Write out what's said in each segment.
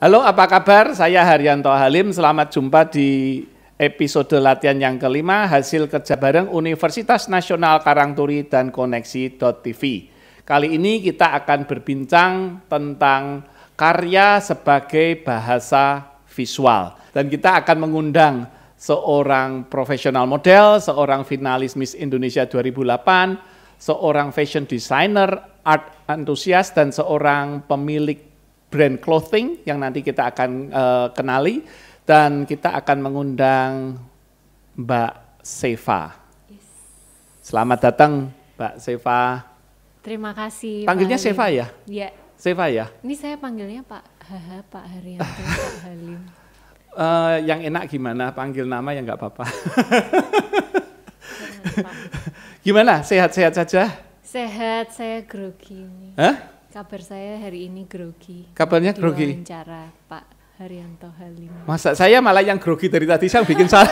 Halo, apa kabar? Saya Haryanto Halim. Selamat jumpa di episode latihan yang kelima hasil kerja bareng Universitas Nasional Karangturi dan Koneksi.tv. Kali ini kita akan berbincang tentang karya sebagai bahasa visual. Dan kita akan mengundang seorang profesional model, seorang finalis Miss Indonesia 2008, seorang fashion designer, art antusias, dan seorang pemilik brand clothing yang nanti kita akan kenali, dan kita akan mengundang Mbak Seva. Yes. Selamat datang Mbak Seva. Terima kasih. Panggilnya Seva ya? Iya. Seva ya? Ini saya panggilnya Pak Pak Haryanto, Pak Halim. Yang enak gimana? Panggil nama ya nggak apa-apa. Gimana? Sehat-sehat saja? Sehat, saya grogi ini. Hah? Kabar saya hari ini grogi. Kabarnya grogi? Diwawancara Pak Haryanto Halim. Masa saya malah yang grogi dari tadi, saya bikin salah.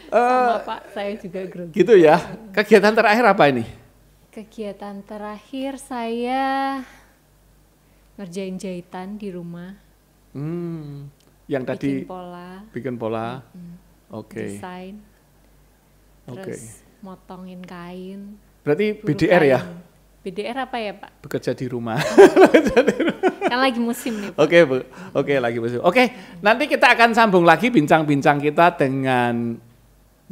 Sama Pak, saya juga grogi. Gitu ya. Kegiatan terakhir apa ini? Kegiatan terakhir saya ngerjain jahitan di rumah. Yang tadi bikin pola. Oke. Desain. Terus motongin kain. Berarti BDR kain. Ya? BDR apa ya Pak? Bekerja di rumah. Kan lagi musim nih Pak. Oke, lagi musim. Oke, nanti kita akan sambung lagi bincang-bincang kita dengan,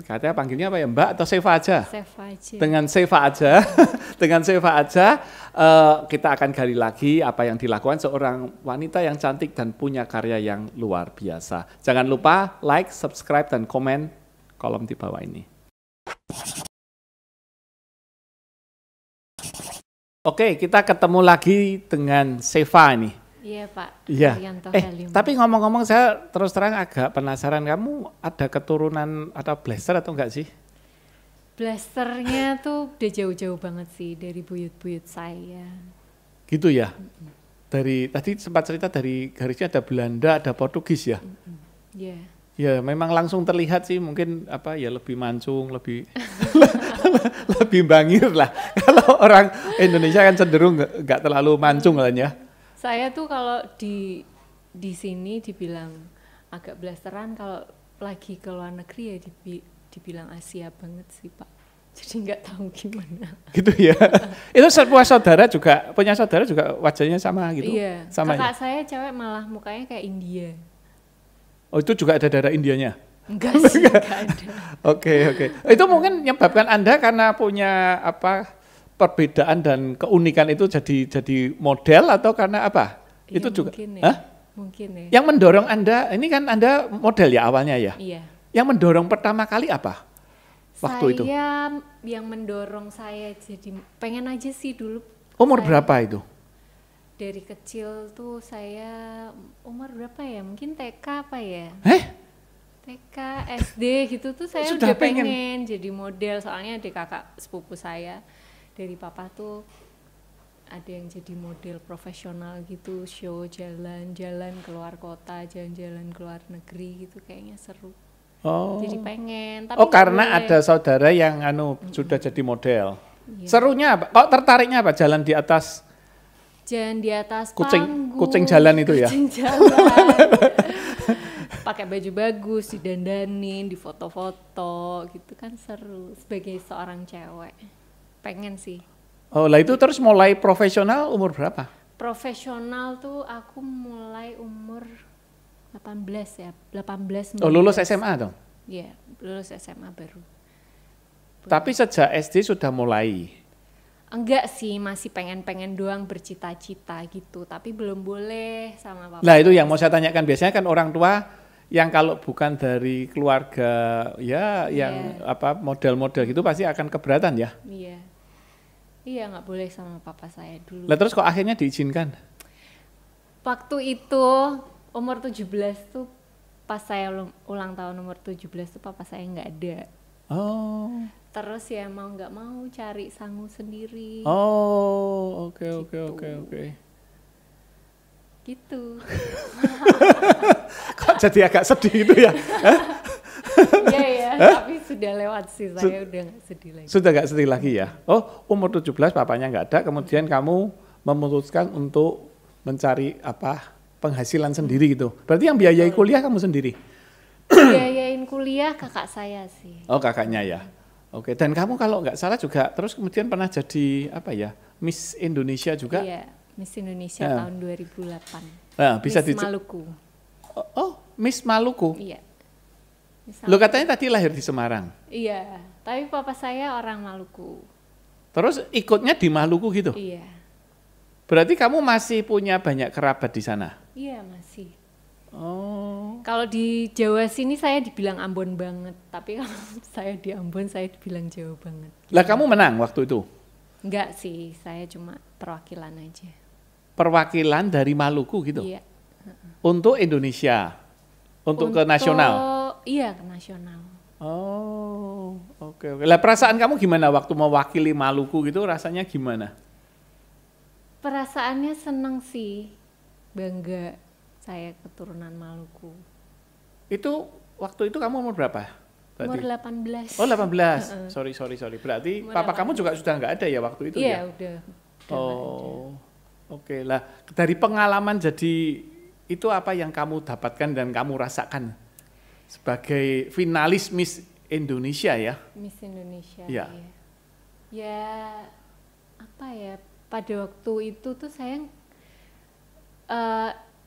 katanya panggilnya apa ya, Mbak atau Seva aja? Seva aja. Dengan Seva aja. Dengan Seva aja, kita akan gali lagi apa yang dilakukan seorang wanita yang cantik dan punya karya yang luar biasa. Jangan lupa like, subscribe, dan komen kolom di bawah ini. Oke, kita ketemu lagi dengan Seva nih. Iya Pak. Iya. Halim. Tapi ngomong-ngomong, saya terus terang agak penasaran, kamu ada keturunan atau blaster atau enggak sih? Blasternya tuh udah jauh-jauh banget sih dari buyut-buyut saya. Gitu ya? Dari tadi sempat cerita dari garisnya ada Belanda, ada Portugis ya? Iya. Ya memang langsung terlihat sih, mungkin apa ya, lebih mancung, lebih lebih bangir lah. Kalau orang Indonesia kan cenderung nggak terlalu mancung lah ya. Saya tuh kalau di sini dibilang agak blasteran, kalau lagi ke luar negeri ya dibilang Asia banget sih Pak. Jadi nggak tahu gimana. Gitu ya. Itu sebuah saudara juga, punya saudara juga wajahnya sama gitu? Iya, sama kakak saya cewek malah mukanya kayak India. Oh, itu juga ada darah Indianya? Enggak sih, enggak ada. Oke. Itu mungkin menyebabkan Anda karena punya apa perbedaan dan keunikan itu jadi model, atau karena apa? Ya, itu juga. Mungkin ya. Hah? Mungkin ya. Yang mendorong Anda, ini kan Anda model ya awalnya ya? Iya. Yang mendorong pertama kali apa? Waktu itu? Yang mendorong saya jadi pengen aja sih dulu. Umur berapa itu? Dari kecil tuh saya umur berapa ya? Mungkin TK apa ya? TK, SD gitu tuh saya udah pengen jadi model. Soalnya ada kakak sepupu saya dari papa tuh ada yang jadi model profesional gitu, show jalan-jalan keluar kota, jalan-jalan keluar negeri gitu, kayaknya seru. Oh. Jadi pengen. Tapi karena ada saudara yang sudah jadi model. Iya. Serunya apa? Kok tertariknya apa? Jalan di atas? Jalan di atas panggung. Kucing jalan itu ya? Kucing jalan. Pakai baju bagus, didandanin, difoto-foto gitu kan seru. Sebagai seorang cewek. Pengen sih. Oh lah, itu terus mulai profesional umur berapa? Profesional tuh aku mulai umur 18 ya. 18. Oh, lulus SMA dong? Iya, lulus SMA baru. Tapi sejak SD sudah mulai? Enggak sih, masih pengen-pengen doang, bercita-cita gitu, tapi belum boleh sama papa. Nah itu yang mau saya tanyakan, biasanya kan orang tua yang kalau bukan dari keluarga ya yang apa model-model gitu pasti akan keberatan ya? Iya nggak boleh sama papa saya dulu. Lah terus kok akhirnya diizinkan? Waktu itu umur 17 tuh, pas saya ulang tahun umur 17 tuh papa saya nggak ada. Oh. Terus ya mau nggak mau cari sangu sendiri. Oh, oke. Gitu. Kok jadi agak sedih itu ya? Iya, tapi sudah lewat sih, saya udah nggak sedih lagi. Sudah nggak sedih lagi ya? Oh, umur 17 papanya nggak ada, kemudian kamu memutuskan untuk mencari penghasilan sendiri gitu. Berarti yang biayai kuliah kamu sendiri? Biayain kuliah kakak saya sih. Oh, kakaknya ya. Oke, dan kamu kalau nggak salah juga terus kemudian pernah jadi Miss Indonesia juga? Iya, Miss Indonesia tahun 2008. Nah, bisa Miss Maluku. Oh, Miss Maluku. Iya. Lo katanya tadi lahir di Semarang. Iya, tapi papa saya orang Maluku. Terus ikutnya di Maluku gitu? Iya. Berarti kamu masih punya banyak kerabat di sana? Iya, masih. Oh. Kalau di Jawa sini saya dibilang Ambon banget, tapi kalau saya di Ambon saya dibilang Jawa banget. Lah kamu menang waktu itu? Enggak sih, saya cuma perwakilan aja. Perwakilan dari Maluku gitu? Iya. Untuk Indonesia? Untuk ke nasional? Iya, ke nasional. Oh, oke. Lah perasaan kamu gimana waktu mewakili Maluku gitu, rasanya gimana? Perasaannya seneng sih, bangga. Saya keturunan Maluku. Itu waktu itu kamu umur berapa? Umur 18. Oh 18. Sorry. Berarti umur papa 18. Kamu juga sudah nggak ada ya waktu itu ya? Iya udah oh, oke lah. Dari pengalaman jadi itu apa yang kamu dapatkan dan kamu rasakan sebagai finalis Miss Indonesia ya? Miss Indonesia. Ya. Ya apa ya? Pada waktu itu tuh saya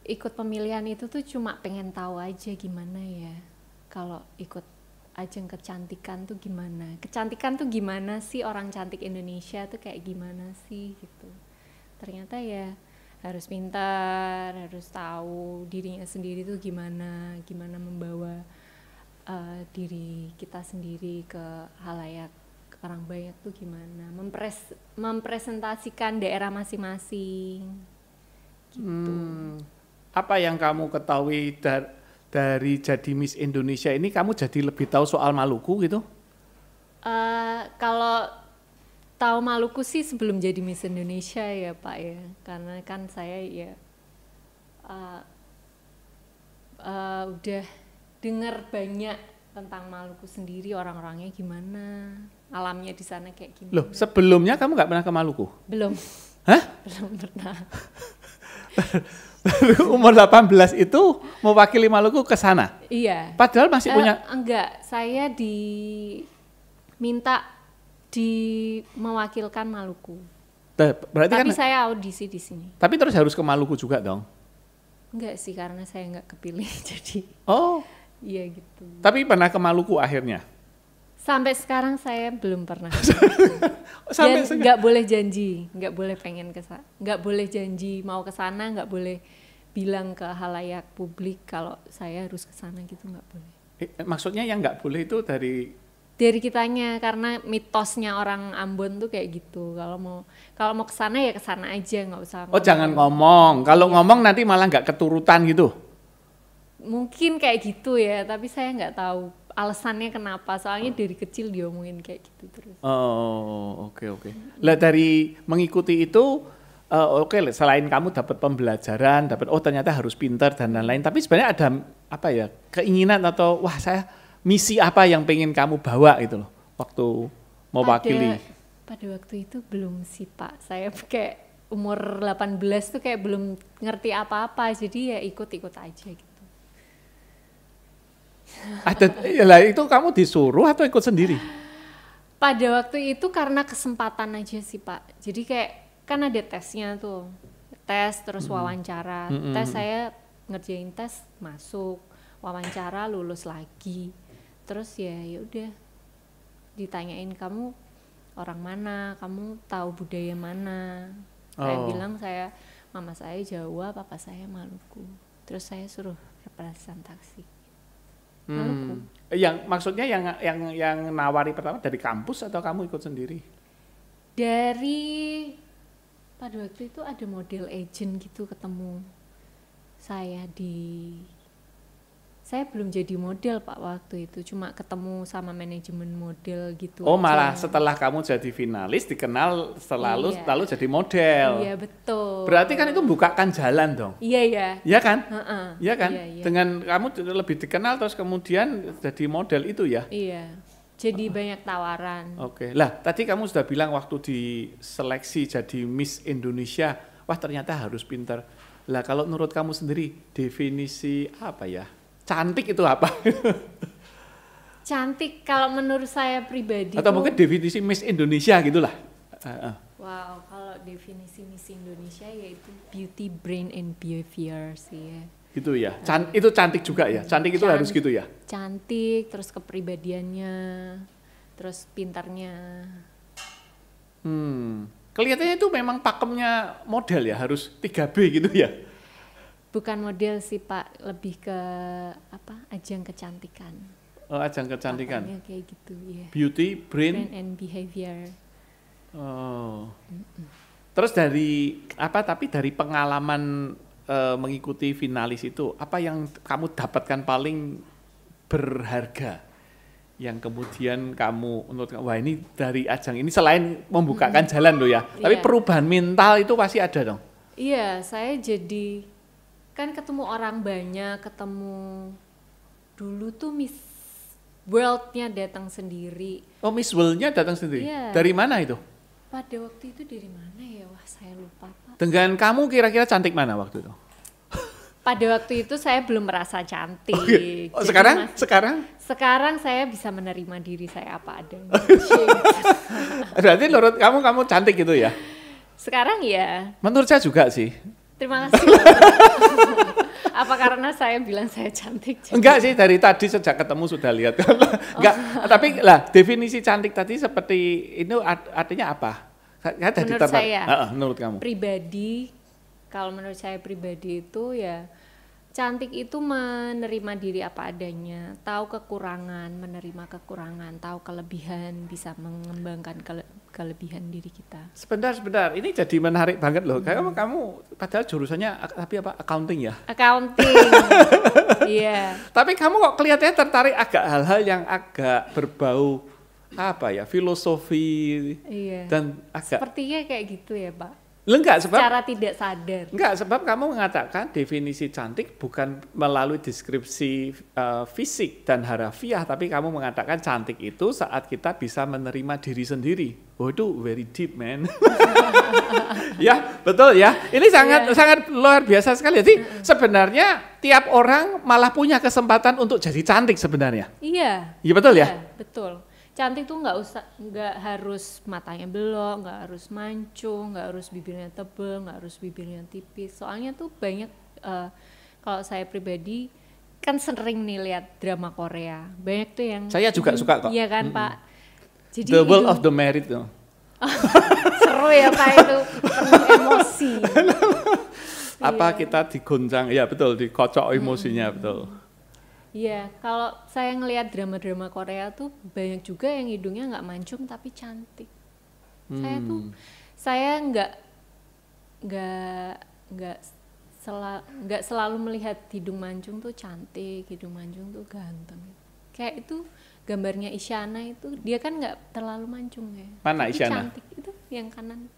ikut pemilihan itu tuh cuma pengen tahu aja gimana ya kalau ikut ajang kecantikan tuh gimana. Kecantikan tuh gimana sih, orang cantik Indonesia tuh kayak gimana sih gitu. Ternyata ya harus pintar, harus tahu dirinya sendiri tuh gimana membawa diri kita sendiri ke halayak orang banyak tuh gimana, mempresentasikan daerah masing-masing gitu. Apa yang kamu ketahui dari jadi Miss Indonesia ini, kamu jadi lebih tahu soal Maluku gitu? Kalau tahu Maluku sih sebelum jadi Miss Indonesia ya Pak ya, karena kan saya ya udah dengar banyak tentang Maluku sendiri, orang-orangnya gimana, alamnya di sana kayak gimana. Loh, sebelumnya kamu nggak pernah ke Maluku? Belum. Hah? Belum pernah. Baru umur 18 itu mewakili Maluku ke sana? Iya. Padahal masih punya... Enggak, saya diminta mewakilkan Maluku. Berarti tapi kan, saya audisi di sini. Tapi terus harus ke Maluku juga dong? Enggak sih, karena saya enggak kepilih jadi. Oh. Iya gitu. Tapi pernah ke Maluku akhirnya? Sampai sekarang saya belum pernah. Dan nggak boleh janji, nggak boleh pengen kesana, nggak boleh janji mau ke sana, nggak boleh bilang ke halayak publik kalau saya harus ke sana gitu, nggak boleh. Maksudnya yang nggak boleh itu dari kitanya, karena mitosnya orang Ambon tuh kayak gitu. Kalau mau ke sana ya ke sana aja, nggak usah. Oh jangan ngomong. Kalau ngomong nanti malah nggak keturutan gitu. Mungkin kayak gitu ya, tapi saya nggak tahu alasannya kenapa, soalnya dari kecil diomongin kayak gitu terus. Oh, oke. Lah dari mengikuti itu, selain kamu dapat pembelajaran, ternyata harus pintar dan lain-lain, tapi sebenarnya ada keinginan atau saya misi apa yang pengen kamu bawa itu loh waktu mewakili? Pada waktu itu belum sih Pak, saya kayak umur 18 tuh kayak belum ngerti apa-apa, jadi ya ikut-ikut aja gitu. Itu kamu disuruh atau ikut sendiri? Pada waktu itu karena kesempatan aja sih Pak. Jadi kayak kan ada tesnya tuh, tes terus wawancara. Tes saya ngerjain tes masuk, wawancara lulus lagi. Terus ya udah ditanyain kamu orang mana, kamu tahu budaya mana. Saya bilang mama saya Jawa, papa saya Maluku. Terus saya suruh representasi. Yang maksudnya yang nawari pertama dari kampus atau kamu ikut sendiri? Pada waktu itu ada model agent gitu ketemu saya belum jadi model Pak waktu itu, cuma ketemu sama manajemen model gitu. Oh aja. Malah setelah kamu jadi finalis dikenal lalu jadi model. Iya betul. Berarti kan itu membukakan jalan dong. Iya. Iya kan? Iya kan? Iya. Dengan kamu lebih dikenal terus kemudian jadi model itu ya? Iya. Jadi banyak tawaran. Oke. Lah tadi kamu sudah bilang waktu diseleksi jadi Miss Indonesia, wah ternyata harus pintar. Lah kalau menurut kamu sendiri definisi apa ya? Cantik itu apa? Cantik kalau menurut saya pribadi. Atau mungkin definisi Miss Indonesia gitulah. Wow, kalau definisi Miss Indonesia yaitu beauty, brain, and behavior sih ya. Gitu ya. Itu cantik juga ya. Cantik itu harus gitu ya. Cantik, terus kepribadiannya, terus pintarnya. Kelihatannya itu memang pakemnya model ya, harus 3B gitu ya. Bukan model sih Pak, lebih ke ajang kecantikan. Oh, ajang kecantikan. Pakemnya kayak gitu ya. Beauty, brain, and behavior. Oh. Terus tapi dari pengalaman mengikuti finalis itu, apa yang kamu dapatkan paling berharga yang kemudian kamu menurut wah ini dari ajang ini selain membukakan jalan loh ya, tapi perubahan mental itu pasti ada dong. Iya, saya jadi kan ketemu orang banyak, ketemu dulu tuh Miss World-nya datang sendiri. Oh, Miss World-nya datang sendiri? Iya. Dari mana itu? Pada waktu itu dari mana ya? Wah, saya lupa Pak. Dengan kamu kira-kira cantik mana waktu itu? Pada waktu itu saya belum merasa cantik. Okay. Oh, sekarang saya bisa menerima diri saya apa adanya. Berarti menurut kamu cantik gitu ya? Sekarang ya. Menurut saya juga sih. Terima kasih. Apa karena saya bilang saya cantik? Enggak sih, dari tadi sejak ketemu sudah lihat. Enggak, tapi lah definisi cantik tadi seperti itu artinya apa? Menurut saya, menurut kamu? Pribadi, kalau menurut saya pribadi itu ya cantik itu menerima diri apa adanya, tahu kekurangan, menerima kekurangan, tahu kelebihan, bisa mengembangkan kelebihan diri kita. Sebentar, ini jadi menarik banget loh. Kamu padahal jurusannya tapi apa? Accounting ya? Accounting, iya. Tapi kamu kok kelihatannya tertarik agak hal-hal yang agak berbau apa ya? Filosofi dan agak. Sepertinya kayak gitu ya Pak. Enggak, secara tidak sadar. Enggak, sebab kamu mengatakan definisi cantik bukan melalui deskripsi fisik dan harafiah, tapi kamu mengatakan cantik itu saat kita bisa menerima diri sendiri. Oh, itu very deep, man. Ya, betul ya. Ini sangat luar biasa sekali. Jadi sebenarnya tiap orang malah punya kesempatan untuk jadi cantik sebenarnya. Iya. Iya betul ya? Betul. Cantik tuh nggak harus matanya belok, nggak harus mancung, nggak harus bibirnya tebel, nggak harus bibirnya tipis. Soalnya tuh banyak kalau saya pribadi kan sering nih lihat drama Korea, banyak tuh yang saya juga suka kok. Iya kan Pak. Jadi The World of the Married tuh. Seru ya Pak itu, penuh emosi. Apa kita digoncang? Ya betul, dikocok emosinya betul. Iya, kalau saya ngelihat drama-drama Korea tuh banyak juga yang hidungnya nggak mancung tapi cantik. Saya nggak selalu melihat hidung mancung tuh cantik, hidung mancung tuh ganteng. Kayak itu gambarnya Isyana itu dia kan nggak terlalu mancung ya. Mana Isyana? Cantik itu yang kanan.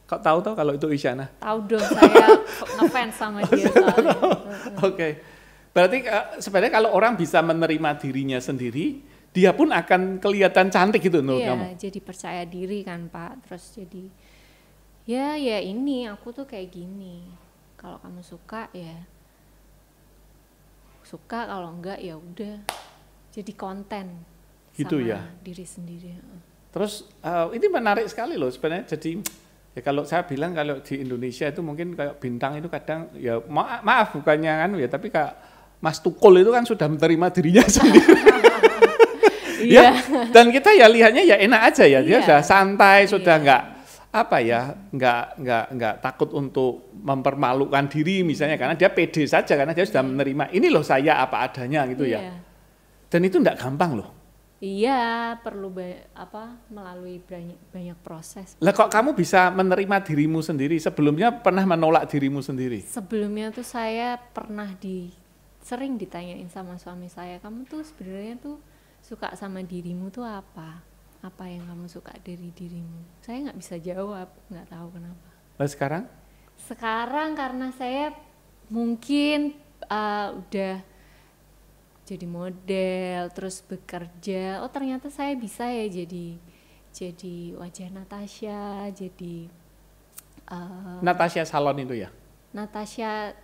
Kok tahu kalau itu Isyana? Tahu dong, saya ngefans sama dia soalnya. Oke. Berarti sebenarnya kalau orang bisa menerima dirinya sendiri, dia pun akan kelihatan cantik gitu menurut kamu? Iya, jadi percaya diri kan Pak. Terus jadi, ya ini aku tuh kayak gini. Kalau kamu suka ya suka, kalau enggak ya udah. Jadi konten gitu sama ya? Diri sendiri. Terus ini menarik sekali loh sebenarnya. Jadi ya kalau saya bilang kalau di Indonesia itu mungkin kayak bintang itu kadang ya maaf bukannya kan ya, tapi kayak Mas Tukul itu kan sudah menerima dirinya sendiri. Ya, dan kita ya lihatnya ya enak aja ya, dia sudah santai, sudah nggak takut untuk mempermalukan diri misalnya, karena dia pede saja karena dia sudah menerima ini loh saya apa adanya gitu ya. Dan itu nggak gampang loh. Iya, perlu melalui banyak proses. Lah kok kamu bisa menerima dirimu sendiri? Sebelumnya pernah menolak dirimu sendiri? Sebelumnya tuh saya pernah sering ditanyain sama suami saya, kamu tuh sebenarnya tuh suka sama dirimu tuh apa? Apa yang kamu suka dari dirimu? Saya nggak bisa jawab, nggak tahu kenapa. Lah sekarang? Sekarang karena saya mungkin udah jadi model, terus bekerja, oh ternyata saya bisa ya jadi wajah Natasha, jadi Natasha Salon itu ya? Natasha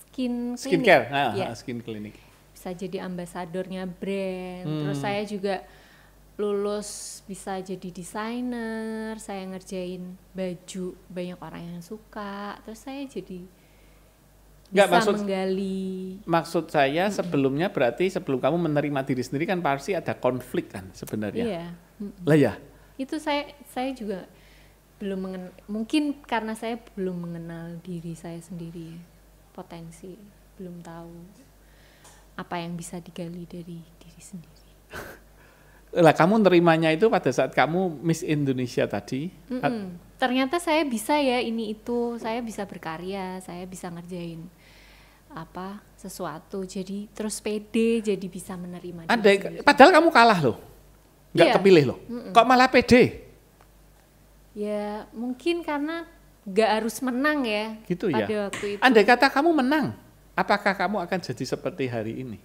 Skin Skincare, Skin Clinic. Bisa jadi ambasadornya brand. Terus saya juga lulus bisa jadi desainer, saya ngerjain baju banyak orang yang suka. Terus saya jadi bisa menggali. Maksud saya sebelumnya berarti sebelum kamu menerima diri sendiri kan pasti ada konflik kan sebenarnya. Iya. Lah ya. Itu saya juga belum mungkin karena saya belum mengenal diri saya sendiri, potensi, belum tahu apa yang bisa digali dari diri sendiri. Lah kamu nerimanya itu pada saat kamu Miss Indonesia tadi? Ternyata saya bisa ya ini itu, saya bisa berkarya, saya bisa ngerjain sesuatu, jadi terus pede, jadi bisa menerima diri. Padahal kamu kalah loh, nggak kepilih loh, kok malah pede? Ya mungkin karena nggak harus menang ya gitu pada ya. waktu itu. Andai kata kamu menang, apakah kamu akan jadi seperti hari ini?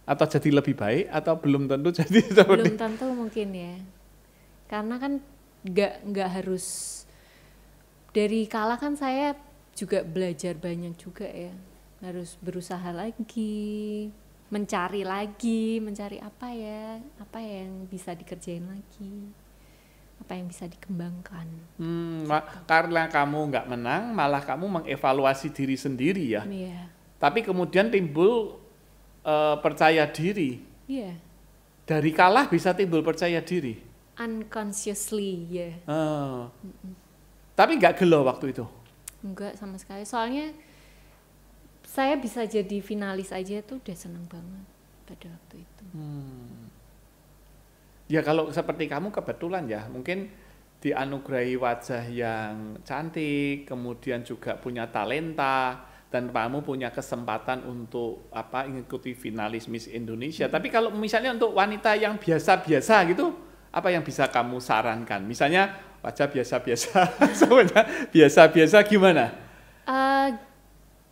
Atau jadi lebih baik atau belum tentu jadi seperti? Belum tentu mungkin ya, karena kan nggak harus dari kalah kan, saya juga belajar banyak juga ya, harus berusaha lagi, mencari apa yang bisa dikerjain lagi, apa yang bisa dikembangkan. Karena kamu nggak menang, malah kamu mengevaluasi diri sendiri ya. Iya. Tapi kemudian timbul percaya diri. Iya. Dari kalah bisa timbul percaya diri. Unconsciously ya. Tapi nggak gelo waktu itu? Enggak sama sekali. Soalnya saya bisa jadi finalis aja tuh udah seneng banget pada waktu itu. Ya kalau seperti kamu kebetulan ya, mungkin dianugerahi wajah yang cantik, kemudian juga punya talenta, dan kamu punya kesempatan untuk mengikuti finalis Miss Indonesia. Tapi kalau misalnya untuk wanita yang biasa-biasa gitu, apa yang bisa kamu sarankan? Misalnya wajah biasa-biasa, biasa-biasa gimana?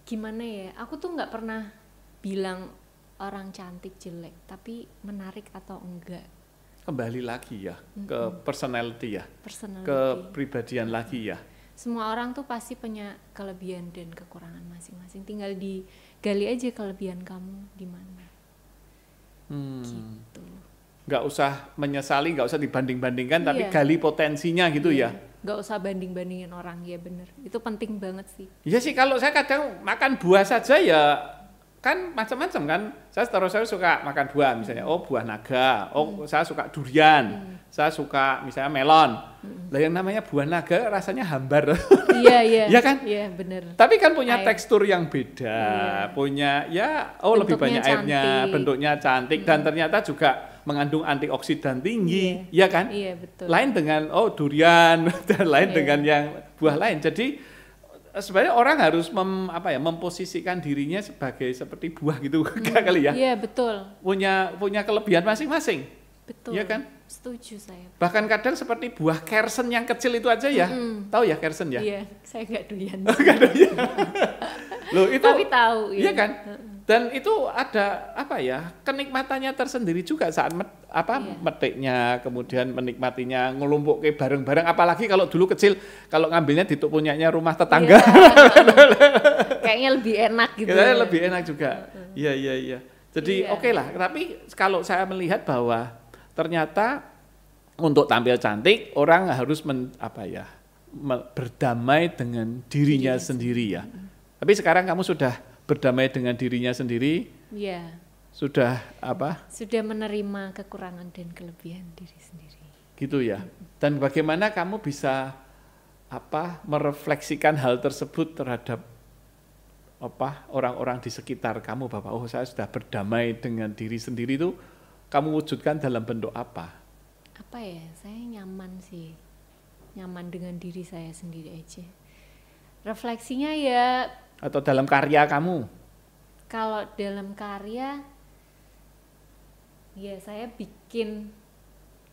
Gimana ya? Aku tuh nggak pernah bilang orang cantik jelek, tapi menarik atau enggak. Kembali lagi ya ke personality ya, ke pribadian lagi ya. Semua orang tuh pasti punya kelebihan dan kekurangan masing-masing. Tinggal digali aja kelebihan kamu di mana. Gitu. Nggak usah menyesali, nggak usah dibanding-bandingkan, tapi gali potensinya gitu ya. Nggak usah banding-bandingin orang, ya bener. Itu penting banget sih. Iya sih, kalau saya kadang makan buah saja ya kan macam-macam kan. Saya suka makan buah, misalnya buah naga, saya suka durian, saya suka misalnya melon. Lah yang namanya buah naga rasanya hambar. Iya. Iya kan? Iya, bener. Tapi kan punya tekstur yang beda, punya lebih banyak airnya, bentuknya cantik, dan ternyata juga mengandung antioksidan tinggi, ya kan? Iya, betul. Lain dengan durian dan lain dengan yang buah lain. Jadi sebenarnya orang harus memposisikan dirinya sebagai seperti buah gitu kali ya. Iya, betul. Punya kelebihan masing-masing. Betul. Iya kan? Setuju saya. Bahkan kadang seperti buah kersen yang kecil itu aja ya. Tahu ya kersen ya? Iya, saya nggak doyan. Nggak doyan. Loh, itu tapi tahu. Iya kan? Dan itu ada kenikmatannya tersendiri juga saat metiknya, kemudian menikmatinya, ngelumpuk ke bareng-bareng. Apalagi kalau dulu kecil, kalau ngambilnya di punyanya rumah tetangga. Kayaknya lebih enak gitu. Kayaknya lebih enak juga. Iya. Jadi oke lah. Tapi kalau saya melihat bahwa ternyata untuk tampil cantik, orang harus berdamai dengan dirinya sendiri ya. Tapi sekarang kamu sudah berdamai dengan dirinya sendiri? Iya. Sudah Sudah menerima kekurangan dan kelebihan diri sendiri. Gitu ya. Dan bagaimana kamu bisa merefleksikan hal tersebut terhadap orang-orang di sekitar kamu, bahwa saya sudah berdamai dengan diri sendiri, itu kamu wujudkan dalam bentuk apa? Saya nyaman sih. Nyaman dengan diri saya sendiri aja. Refleksinya ya. Atau dalam karya kamu? Kalau dalam karya, ya saya bikin.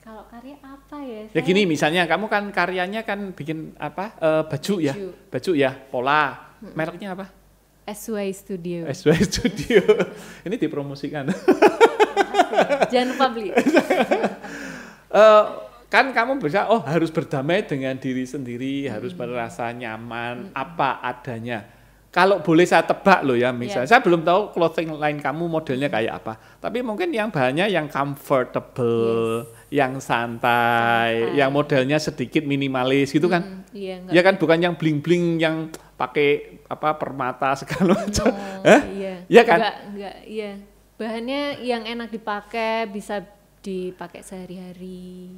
Kalau karya apa ya? Ya gini, misalnya kamu kan karyanya kan bikin baju ya, pola. Mereknya apa? SY Studio. SY Studio. Ini dipromosikan. Jangan lupa beli. kan kamu bisa harus berdamai dengan diri sendiri, harus merasa nyaman apa adanya. Kalau boleh saya tebak loh ya, misalnya saya belum tahu clothing line kamu modelnya kayak apa, tapi mungkin yang bahannya yang comfortable, yang santai, yang modelnya sedikit minimalis gitu kan? Ya kan, bukan yang bling-bling yang pakai permata segala macam. Iya kan? Enggak, iya. Bahannya yang enak dipakai, bisa dipakai sehari-hari,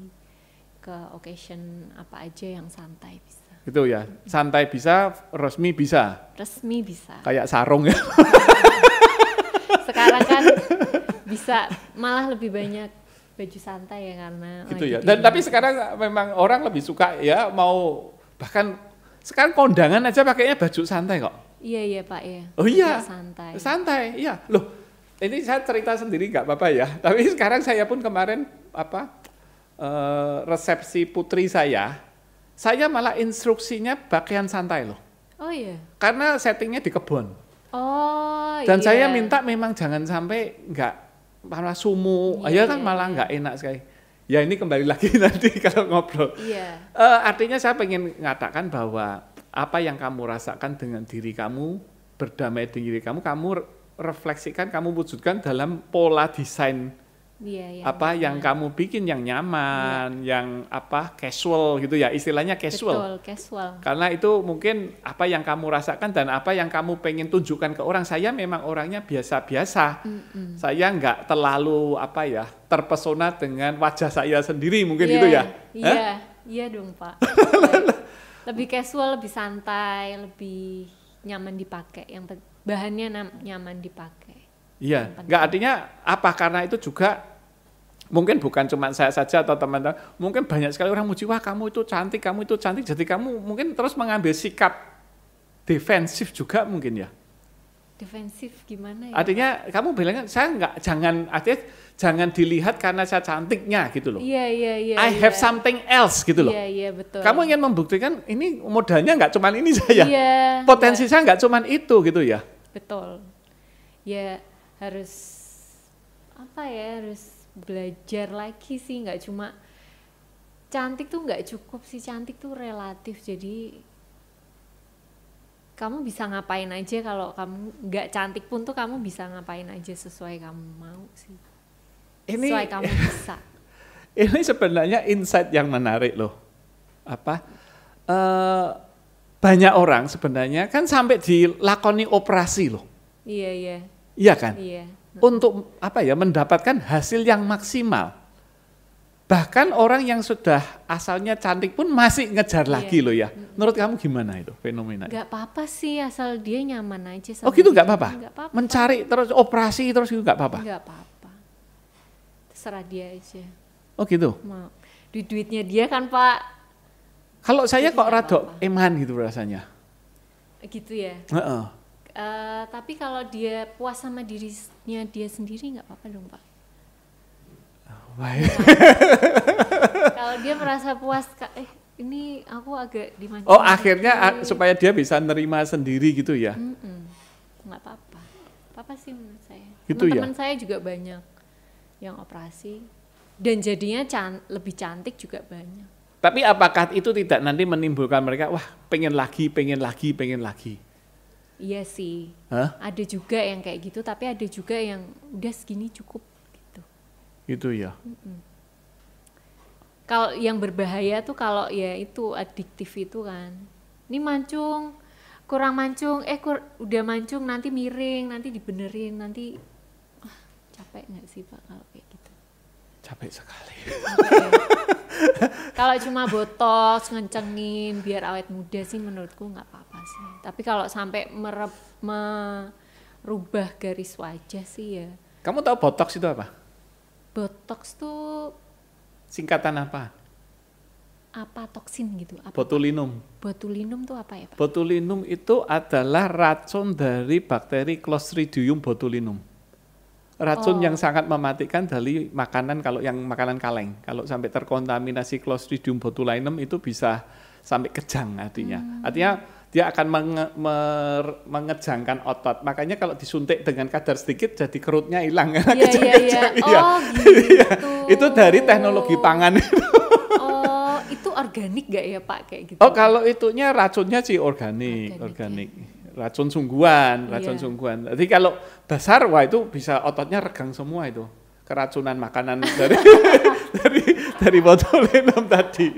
ke occasion apa aja yang santai bisa. Itu ya, santai bisa, resmi bisa. Resmi bisa. Kayak sarung ya. Sekarang kan bisa malah lebih banyak baju santai ya karena. Gitu ya. Dan tapi sekarang memang orang lebih suka ya mau bahkan sekarang kondangan aja pakainya baju santai kok. Iya Pak ya. Oh iya. Santai. Santai, iya. Loh. Ini saya cerita sendiri nggak apa-apa ya, tapi sekarang saya pun kemarin resepsi putri saya malah instruksinya pakaian santai loh. Oh iya. Karena settingnya di kebun. Oh iya. Dan saya minta memang jangan sampai nggak malah sumuk, kan malah nggak enak sekali. Ya ini kembali lagi nanti kalau ngobrol. Iya. Artinya saya pengen mengatakan bahwa apa yang kamu rasakan dengan diri kamu, berdamai dengan diri kamu refleksikan, kamu wujudkan dalam pola desain yang kamu bikin yang nyaman, yang casual gitu ya, istilahnya casual. Betul, casual. Karena itu mungkin apa yang kamu rasakan dan apa yang kamu pengen tunjukkan ke orang. Saya memang orangnya biasa-biasa. Saya nggak terlalu terpesona dengan wajah saya sendiri mungkin gitu ya. Iya dong Pak. Lebih casual, lebih santai, lebih nyaman dipakai. Yang bahannya nyaman dipakai. Iya, nggak artinya apa, karena itu juga mungkin bukan cuma saya saja atau teman-teman, mungkin banyak sekali orang muji, wah kamu itu cantik, jadi kamu mungkin terus mengambil sikap defensif juga mungkin ya. Defensif gimana ya? Artinya kamu bilangnya jangan dilihat karena saya cantiknya gitu loh. Iya. I have something else gitu loh. Iya betul. Kamu ingin membuktikan ini modalnya nggak cuma ini saya. Potensi saya nggak cuma itu gitu ya. Betul. Ya harus harus belajar lagi sih, nggak cuma cantik tuh nggak cukup sih, cantik tuh relatif. Jadi kamu bisa ngapain aja, kalau kamu nggak cantik pun tuh kamu bisa ngapain aja sesuai kamu mau sih. Sesuai kamu bisa. Ini sebenarnya insight yang menarik loh. Banyak orang sebenarnya kan sampai dilakoni operasi loh. Iya. Iya kan? Iya. Untuk mendapatkan hasil yang maksimal. Bahkan orang yang sudah asalnya cantik pun masih ngejar lagi loh ya. Menurut kamu gimana itu fenomena? Gak apa-apa sih, asal dia nyaman aja sama gitu, gak apa-apa? Mencari terus operasi terus gitu gak apa-apa? Gak apa-apa. Terserah dia aja. Oh gitu? Mau. Duitnya dia kan Pak. Kalau saya kok rada eman gitu rasanya. Gitu ya? Tapi kalau dia puas sama dirinya dia sendiri nggak apa-apa dong Pak. Kalau dia merasa puas, ini aku agak dimancing. Oh akhirnya supaya dia bisa nerima sendiri gitu ya? Nggak apa-apa. Apa sih menurut saya? Gitu teman-teman saya juga banyak yang operasi dan jadinya lebih cantik juga banyak. Tapi apakah itu tidak nanti menimbulkan mereka, wah pengen lagi? Iya sih, ada juga yang kayak gitu, tapi ada juga yang udah segini cukup gitu. Gitu ya. Kalau yang berbahaya tuh kalau ya itu adiktif itu kan. Ini mancung, kurang mancung, udah mancung nanti miring, nanti dibenerin, nanti capek nggak sih Pak kalau kayak gitu? Capek sekali. Kalau cuma botox, ngencengin biar awet muda sih menurutku nggak apa-apa sih. Tapi kalau sampai merubah garis wajah sih ya. Kamu tahu botox itu apa? Botox tuh singkatan apa? Apa toksin gitu? Botulinum. Botulinum tuh apa ya Pak? Botulinum itu adalah racun dari bakteri Clostridium botulinum. Racun yang sangat mematikan dari makanan, kalau yang makanan kaleng. Kalau sampai terkontaminasi Clostridium botulinum itu bisa sampai kejang artinya. Artinya dia akan mengejangkan otot. Makanya kalau disuntik dengan kadar sedikit jadi kerutnya hilang. Iya. Oh gitu. Itu dari teknologi pangan itu. organik gak ya Pak kayak gitu? Oh kalau itunya racunnya sih organik. Ya? Racun sungguhan. Jadi kalau dasar wah itu bisa ototnya regang semua itu. Keracunan makanan dari botulinum tadi.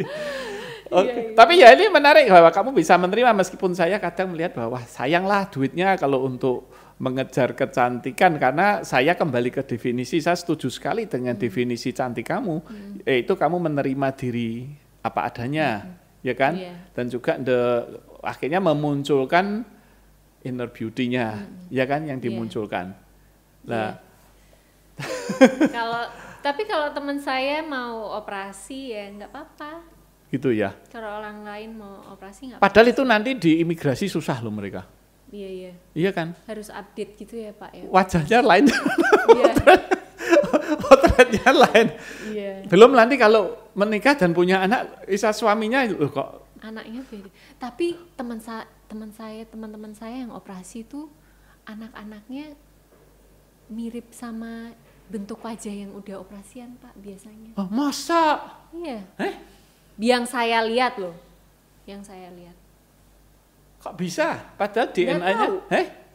Okay. Tapi ya ini menarik bahwa kamu bisa menerima meskipun saya kadang melihat bahwa sayanglah duitnya kalau untuk mengejar kecantikan, karena saya kembali ke definisi, saya setuju sekali dengan definisi cantik kamu, yaitu kamu menerima diri apa adanya, ya kan? Dan juga akhirnya memunculkan inner beauty-nya, ya kan, yang dimunculkan. Nah, tapi kalau teman saya mau operasi ya nggak apa-apa. Gitu ya. Kalau orang lain mau operasi nggak. Padahal itu nanti di imigrasi susah loh mereka. Iya. Iya kan? Harus update gitu ya Pak ya. Wajahnya lain. Iya. Potretnya lain. Iya. Belum nanti kalau menikah dan punya anak, suaminya loh kok. Anaknya beda. Tapi teman-teman saya yang operasi itu anak-anaknya mirip sama bentuk wajah yang udah operasian Pak biasanya. Oh masa? Iya. Yang saya lihat loh, Kok bisa? Padahal DNA-nya?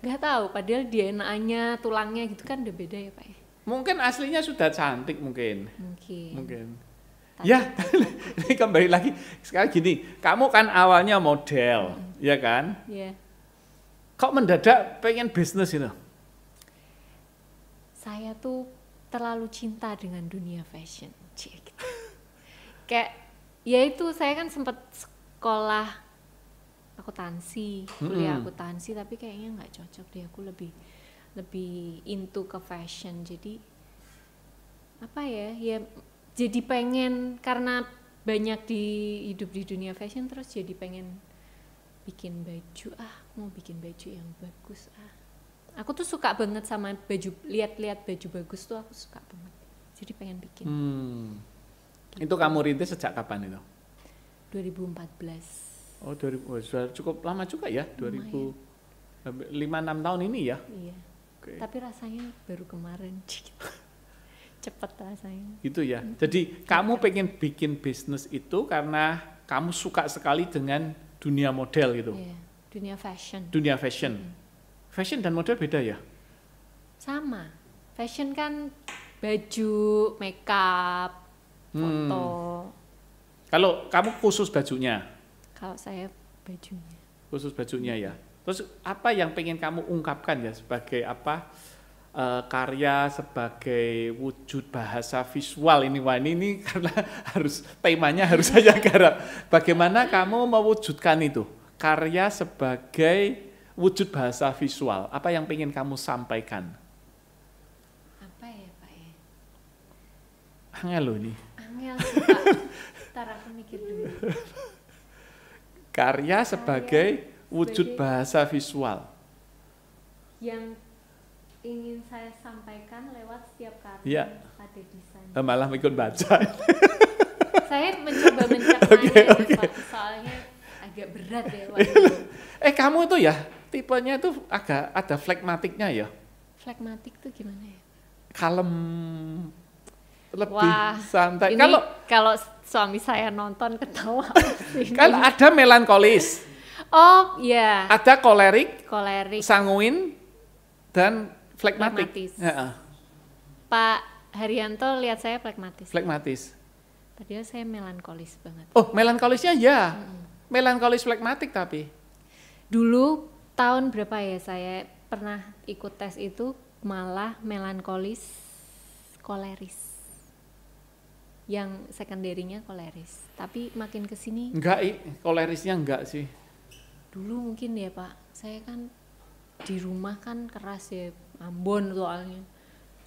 Nggak tahu, padahal DNA-nya, tulangnya gitu kan udah beda ya Pak ya? Mungkin aslinya sudah cantik mungkin. Ya, ini kembali lagi. Sekarang gini, kamu kan awalnya model, ya kan? Iya. Kok mendadak pengen bisnis itu? Saya tuh terlalu cinta dengan dunia fashion. Kayak ya itu saya kan sempat sekolah akuntansi, kuliah akuntansi, tapi kayaknya nggak cocok deh, aku lebih into ke fashion. Jadi apa ya jadi pengen, karena banyak hidup di dunia fashion, terus jadi pengen bikin baju, mau bikin baju yang bagus. Aku tuh suka banget sama baju, lihat baju bagus tuh aku suka banget, jadi pengen bikin. Itu kamu rintis sejak kapan itu? 2014. Oh, sudah cukup lama juga ya, 5-6 tahun ini ya? Iya. Okay. Tapi rasanya baru kemarin, cepet rasanya. Gitu ya. Jadi kamu pengen bikin bisnis itu karena kamu suka sekali dengan dunia model gitu? Iya, dunia fashion. Fashion dan model beda ya? Sama. Fashion kan baju, makeup, foto. Kalau kamu khusus bajunya? Kalau saya bajunya. Khusus bajunya ya. Terus apa yang pengen kamu ungkapkan ya sebagai apa karya, sebagai wujud bahasa visual ini? Wah ini karena temanya harus saya garap. Bagaimana kamu mewujudkan itu? Karya sebagai wujud bahasa visual. Apa yang pengen kamu sampaikan? Apa ya Pak ya? Angel loh ini. Angel sih Pak. Ntar aku mikir dulu. Karya sebagai wujud bahasa visual. Yang ingin saya sampaikan lewat setiap karya ada desain. Malah ikut baca. Saya mencoba mencernanya Pak, soalnya agak berat ya Pak. Kamu itu ya tipenya itu agak ada flegmatiknya ya? Flegmatik tuh gimana ya? Kalem, lebih santai. Kalau suami saya nonton ketawa. Kan ada melankolis. Oh iya. Ada kolerik, sanguin, dan flegmatik. Pak Haryanto lihat saya flegmatis. Padahal saya melankolis banget. Oh melankolisnya ya. Melankolis flegmatik tapi. Dulu tahun berapa ya saya pernah ikut tes itu malah melankolis koleris. Yang sekunderinya koleris. Tapi makin kesini. Kolerisnya enggak sih. Dulu mungkin ya Pak. Saya kan di rumah kan keras ya, Ambon soalnya.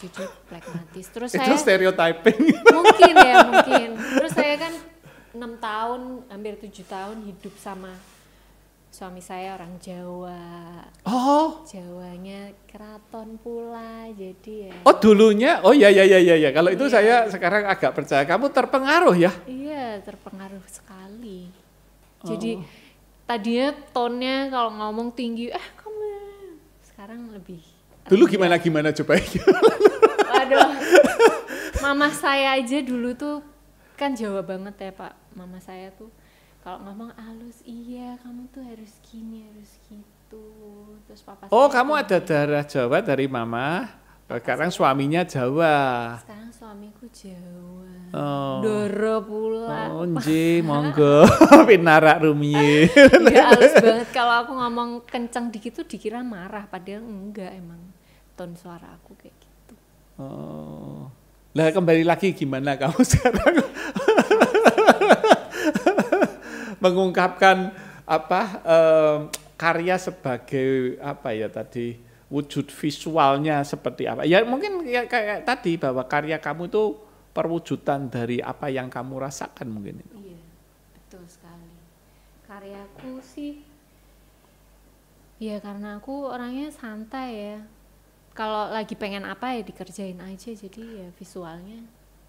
Jadi flegmatis. Terus itu stereotyping. Mungkin. Terus saya kan 6 tahun, hampir 7 tahun hidup sama suami saya orang Jawa. Oh. Jawanya keraton pula, jadi ya. Oh dulunya, iya. Kalau itu saya sekarang agak percaya. Kamu terpengaruh ya? Iya, terpengaruh sekali. Jadi tadinya tonnya kalau ngomong tinggi, kamu sekarang lebih. Dulu gimana coba? Waduh, mama saya aja dulu tuh kan Jawa banget ya Pak. mama saya tuh kalau ngomong halus, iya kamu tuh harus gini, harus gitu. Terus papa Oh, saya kamu ada darah Jawa dari mama. Sekarang suaminya Jawa. Sekarang suamiku Jawa. Oh. Doro pula. Oh, nji, monggo. Pinarak rumiyin. Ya halus banget. Kalau aku ngomong kenceng dikit tuh dikira marah, padahal enggak, emang ton suara aku kayak gitu. Oh. Lah kembali lagi gimana kamu sekarang? Mengungkapkan karya sebagai apa ya tadi? Wujud visualnya seperti apa? Ya mungkin ya kayak tadi bahwa karya kamu itu perwujudan dari apa yang kamu rasakan mungkin itu. Iya, betul sekali. Karyaku sih, ya karena aku orangnya santai ya. Kalau lagi pengen apa ya dikerjain aja, jadi ya visualnya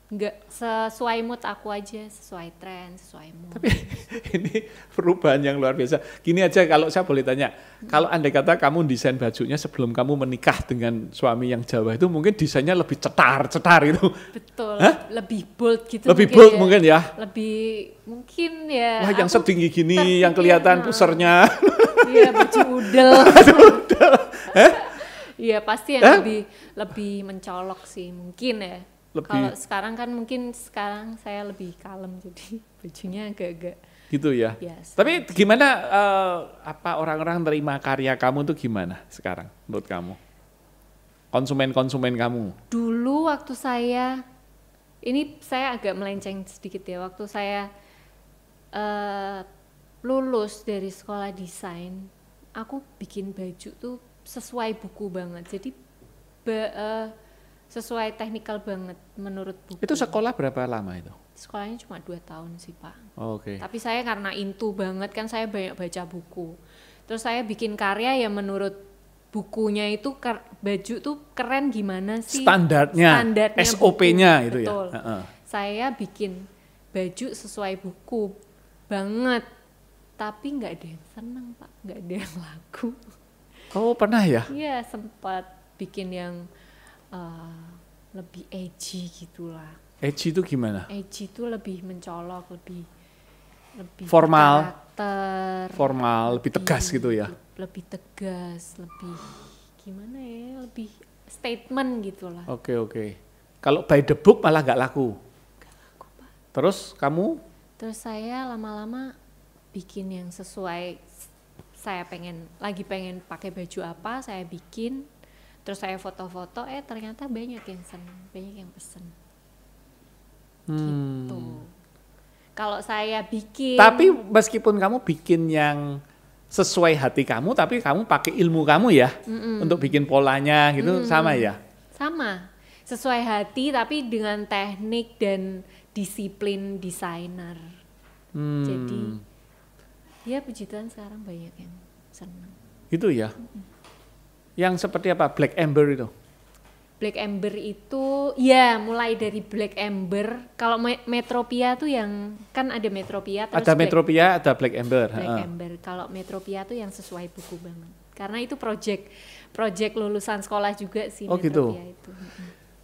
nggak sesuai mood aku aja, sesuai tren, sesuai mood. Tapi ini perubahan yang luar biasa. Gini aja kalau saya boleh tanya, kalau andai kata kamu desain bajunya sebelum kamu menikah dengan suami yang Jawa itu mungkin desainnya lebih cetar itu. Betul, Hah? lebih bold gitu. Lebih bold mungkin ya? Lebih mungkin ya. Wah yang setinggi gini, yang kelihatan pusernya. Iya, baju udel. Iya pasti yang lebih mencolok sih mungkin ya. Kalau sekarang kan mungkin sekarang saya lebih kalem, jadi bajunya agak-agak gitu ya. biasa. Tapi gimana orang-orang terima karya kamu tuh gimana sekarang menurut kamu? Konsumen kamu? Dulu waktu saya agak melenceng sedikit ya. Waktu saya lulus dari sekolah desain, aku bikin baju tuh sesuai buku banget. Jadi sesuai technical banget menurut buku. Itu sekolah berapa lama itu? Sekolahnya cuma 2 tahun sih Pak. Oh, Oke. Tapi saya karena into banget kan, saya banyak baca buku. Terus saya bikin karya yang menurut bukunya itu baju tuh keren gimana sih? Standarnya SOP-nya itu betul. Ya. Saya bikin baju sesuai buku banget. Tapi nggak ada yang seneng Pak, nggak ada yang laku. Oh pernah ya? Iya sempat bikin yang lebih edgy gitulah. Edgy itu gimana? Edgy itu lebih mencolok, lebih formal, karakter, formal, lebih tegas gitu ya? Lebih tegas, lebih gimana ya, lebih statement gitulah. Oke. Kalau by the book malah nggak laku? Nggak laku Pak. Terus kamu? Terus saya lama-lama bikin yang sesuai, saya lagi pengen pakai baju apa, saya bikin. Terus saya foto-foto, ternyata banyak yang senang, banyak yang pesen. Gitu. Kalau saya bikin. Tapi meskipun kamu bikin yang sesuai hati kamu, tapi kamu pakai ilmu kamu ya untuk bikin polanya gitu, sama ya? Sama, sesuai hati tapi dengan teknik dan disiplin desainer. Jadi, ya puji Tuhan sekarang banyak yang senang. Itu ya? Yang seperti apa? Black Ember itu? Black Ember itu, ya mulai dari Black Ember. Kalau Metropia tuh yang, kan ada Metropia. Terus ada Metropia, ada Black Ember. Black Ember. Kalau Metropia tuh yang sesuai buku banget. Karena itu project lulusan sekolah juga sih. Oh Metropia gitu? Itu.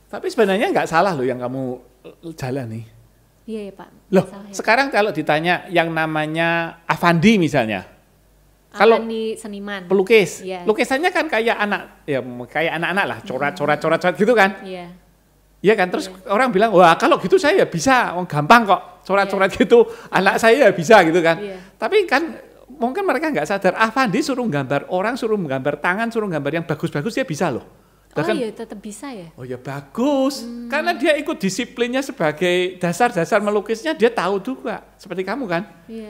Tapi sebenarnya nggak salah loh yang kamu jalani. Iya ya Pak. Loh, salah, ya. Sekarang kalau ditanya yang namanya Avandi misalnya. Kalau seniman, pelukis, yeah. Lukisannya kan kayak anak-anak lah, coret gitu kan? Iya. Iya kan, terus orang bilang, wah kalau gitu saya ya bisa, gampang kok, coret-coret gitu, anak saya ya bisa gitu kan. Tapi kan mungkin mereka nggak sadar, Avandi suruh gambar orang, suruh gambar tangan, suruh gambar yang bagus-bagus dia bisa loh. Bahkan, iya tetap bisa ya. Oh ya bagus, karena dia ikut disiplinnya sebagai dasar-dasar melukisnya dia tahu juga, seperti kamu kan,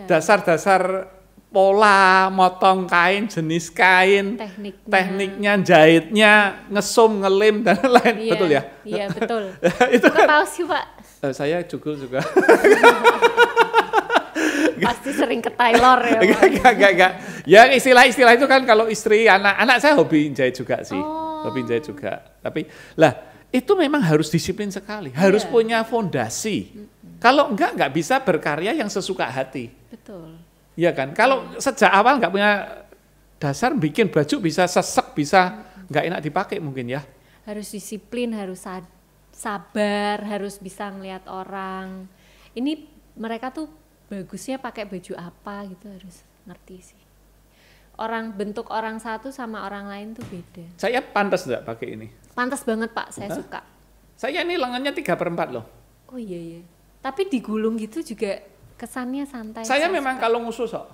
dasar-dasar pola, motong kain, jenis kain, tekniknya, jahitnya, ngesum, ngelem dan lain, betul ya? Iya betul. Itu kan tahu sih Pak. Saya juga. Pasti sering ke tailor ya. Enggak. Ya istilah-istilah itu kan kalau istri, anak saya hobi jahit juga sih, hobi jahit juga. Tapi lah itu memang harus disiplin sekali, harus punya fondasi. Kalau nggak bisa berkarya yang sesuka hati. Betul. Iya kan, kalau sejak awal nggak punya dasar bikin baju bisa sesek, bisa nggak enak dipakai mungkin ya. Harus disiplin, harus sabar, harus bisa ngelihat orang. Ini mereka tuh bagusnya pakai baju apa gitu, harus ngerti sih. Bentuk orang satu sama orang lain tuh beda. Saya pantas nggak pakai ini? Pantas banget Pak, saya suka. Saya ini lengannya 3/4 loh. Oh iya. Tapi digulung gitu juga kesannya santai. Saya memang kalau ngusus kok.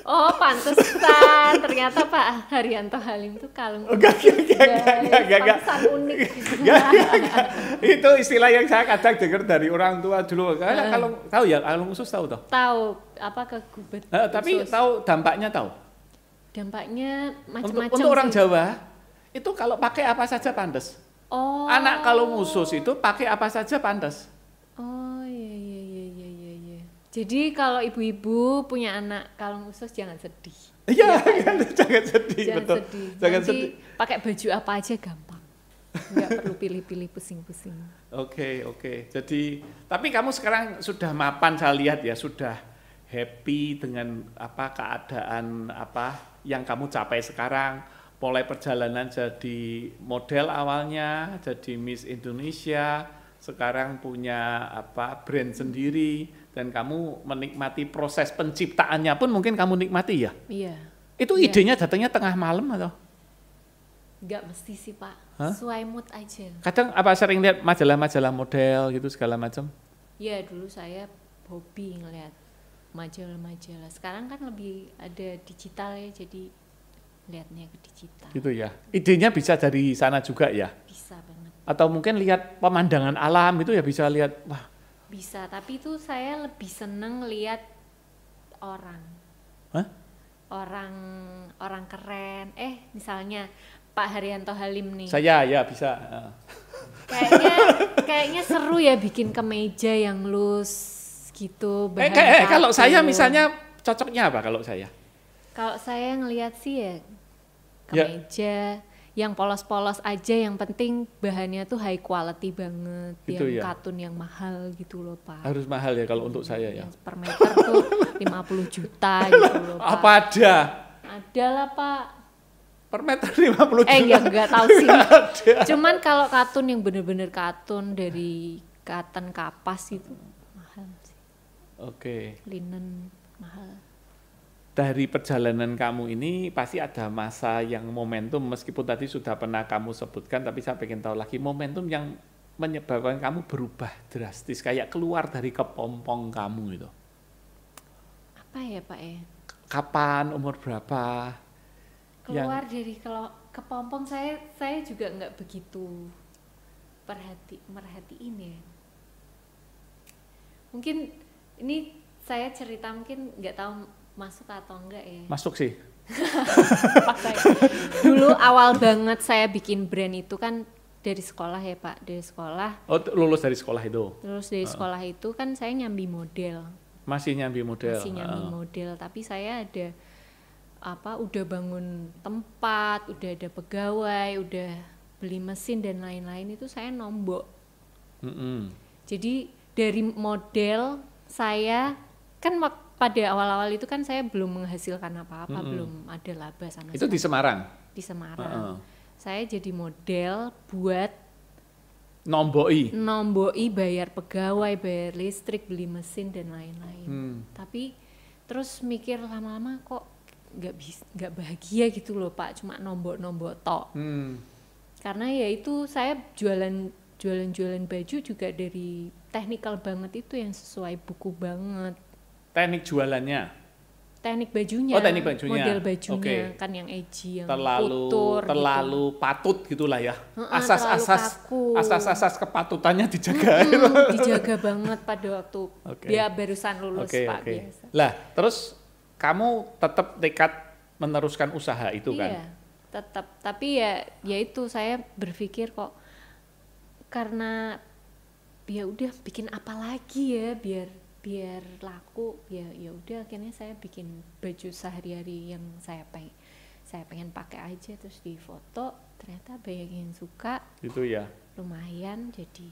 Oh pantesan, ternyata Pak Haryanto Halim tuh kalung Enggak. unik gitu. Itu istilah yang saya kadang dengar dari orang tua dulu. Kalau tahu ya, kalung khusus tahu toh? Tahu, apa kegubet. Tapi tahu dampaknya tahu? Dampaknya macam-macam. Untuk orang Jawa, itu kalau pakai apa saja pantas. Oh. Anak kalung khusus itu pakai apa saja pantas. Oh iya. Jadi kalau ibu-ibu punya anak kalung khusus jangan sedih. Iya, jangan sedih. Jangan betul. sedih. Jangan Nanti sedih. pakai baju apa aja gampang. Nggak perlu pilih-pilih pusing-pusing. Oke. Jadi, tapi kamu sekarang sudah mapan, saya lihat ya, sudah happy dengan keadaan yang kamu capai sekarang. Mulai perjalanan jadi model awalnya, jadi Miss Indonesia, sekarang punya brand sendiri, dan kamu menikmati proses penciptaannya pun mungkin kamu nikmati ya? Iya. Itu idenya datangnya tengah malam atau? Nggak mesti sih Pak, sesuai mood aja. Kadang sering lihat majalah-majalah model gitu segala macam? Iya, dulu saya hobi ngeliat majalah-majalah. Sekarang kan lebih ada digital ya, jadi lihatnya ke digital. Gitu ya. Idenya bisa dari sana juga ya? Bisa banget. Atau mungkin lihat pemandangan alam itu ya bisa lihat, wah. Bisa, tapi itu saya lebih seneng lihat orang. Hah? Orang keren. Misalnya Pak Haryanto Halim nih. Saya ya bisa. Kayaknya seru ya bikin kemeja yang loose gitu. Kalau saya misalnya cocoknya apa kalau saya? Kalau saya ngelihat sih ya kemeja yang polos-polos aja, yang penting bahannya tuh high quality banget, gitu yang ya? katun yang mahal gitu loh Pak. Harus mahal ya kalau untuk saya ya? Per meter tuh 50 juta gitu loh Pak. Apa ada? Ada lah Pak. Per meter 50 juta? Enggak tahu sih. Cuman kalau katun yang bener-bener katun dari cotton kapas itu mahal sih. Oke. Linen mahal. Dari perjalanan kamu ini pasti ada masa yang momentum, meskipun tadi sudah pernah kamu sebutkan, tapi saya pengen tahu lagi momentum yang menyebabkan kamu berubah drastis, kayak keluar dari kepompong kamu itu. Apa ya Pak ya? Kapan, umur berapa? Keluar dari kepompong, saya juga nggak begitu merhatiin ya. Mungkin ini saya cerita mungkin nggak tahu masuk atau enggak ya? Masuk sih. Dulu awal banget saya bikin brand itu kan dari sekolah ya Pak, dari sekolah. Oh, lulus dari sekolah itu? Lulus dari sekolah itu kan saya nyambi model. Masih nyambi model? Masih nyambi model, tapi saya ada udah bangun tempat, udah ada pegawai, udah beli mesin dan lain-lain, itu saya nombok. Jadi dari model saya kan pada awal-awal itu kan saya belum menghasilkan apa-apa, belum ada laba sama sekali. Itu di Semarang? Di Semarang. Saya jadi model buat nomboi bayar pegawai, bayar listrik, beli mesin dan lain-lain. Tapi terus mikir lama-lama kok nggak bahagia gitu loh Pak, cuma nombok tok. Karena ya itu saya jualan baju juga dari technical banget, itu yang sesuai buku banget. Teknik jualannya? Teknik bajunya. Oh, teknik bajunya. Model bajunya kan yang edgy, yang terlalu gitu. patut gitulah ya. Asas-asas kepatutannya dijaga. Dijaga banget pada waktu dia barusan lulus Pak. Biasa. Lah, terus kamu tetap nekat meneruskan usaha itu kan? Iya, tetap. Tapi ya itu saya berpikir kok karena ya udah bikin apa lagi ya biar laku, ya udah akhirnya saya bikin baju sehari-hari yang saya pengen pakai aja, terus di foto ternyata banyak yang suka. Itu ya. Lumayan jadi.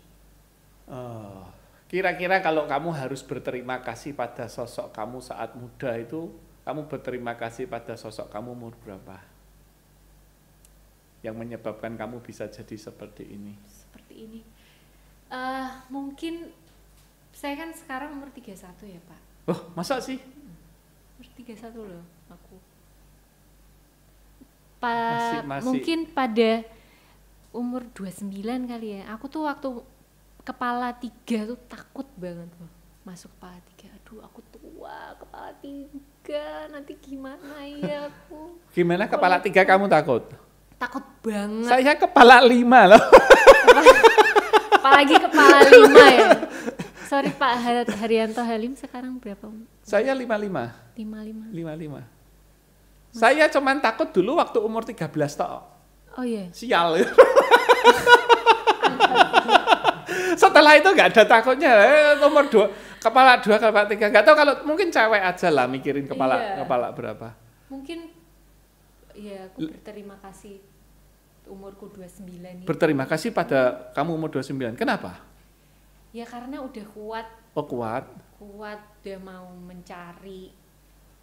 Kira-kira kalau kamu harus berterima kasih pada sosok kamu saat muda itu, kamu berterima kasih pada sosok kamu umur berapa? Yang menyebabkan kamu bisa jadi seperti ini. Seperti seperti ini. Mungkin saya kan sekarang umur 31 ya Pak. Oh, masa sih? Umur 31 loh aku. Masih. Mungkin pada umur 29 kali ya. Aku tuh waktu kepala 3 tuh takut banget loh. Masuk kepala 3. Aduh, aku tua kepala 3. Nanti gimana ya aku? Gimana kepala 3 kamu takut? Takut banget. Saya kepala 5 loh. Apalagi kepala 5 ya. Sorry Pak Haryanto Halim sekarang berapa? Saya 55. 55. Saya cuman takut dulu waktu umur 13 tok. Oh iya. Sial. Setelah itu nggak ada takutnya. Umur 2, kepala 2, kepala 3. Nggak tahu kalau mungkin cewek aja lah mikirin kepala berapa. Mungkin ya aku berterima kasih umurku 29 ini. Berterima kasih pada kamu umur 29. Kenapa? Ya karena udah kuat. Oh, kuat. Kuat, udah mau mencari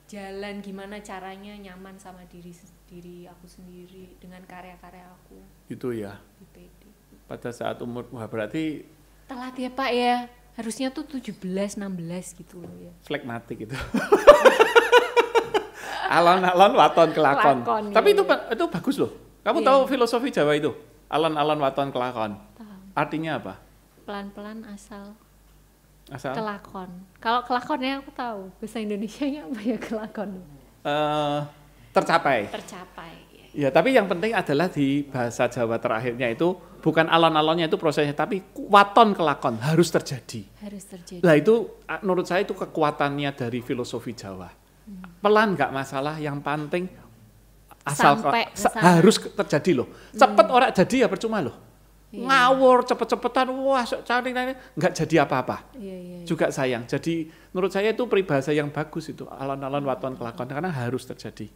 jalan gimana caranya nyaman sama diri aku sendiri dengan karya-karya aku. Itu ya. Pada saat umur, wah berarti telat ya Pak ya. Harusnya tuh 17, 16 gitu loh ya. Flekmatik itu. Alon-alon waton kelakon. Tapi ya. itu bagus loh. Kamu tahu filosofi Jawa itu? Alon-alon waton kelakon. Tahu. Artinya apa? Pelan-pelan asal kelakon. Kalau kelakonnya aku tahu. Bahasa Indonesianya apa ya kelakon? Tercapai. Ya, tapi yang penting adalah di bahasa Jawa terakhirnya itu bukan alon-alonnya itu prosesnya, tapi waton kelakon harus terjadi. Nah itu menurut saya itu kekuatannya dari filosofi Jawa. Pelan nggak masalah, yang penting asal harus terjadi loh. Cepet orang jadi ya percuma loh. Ngawur cepet-cepetan, wah cari nggak jadi apa-apa. Juga sayang. Jadi menurut saya itu peribahasa yang bagus itu, alon-alon waton kelakon, karena harus terjadi.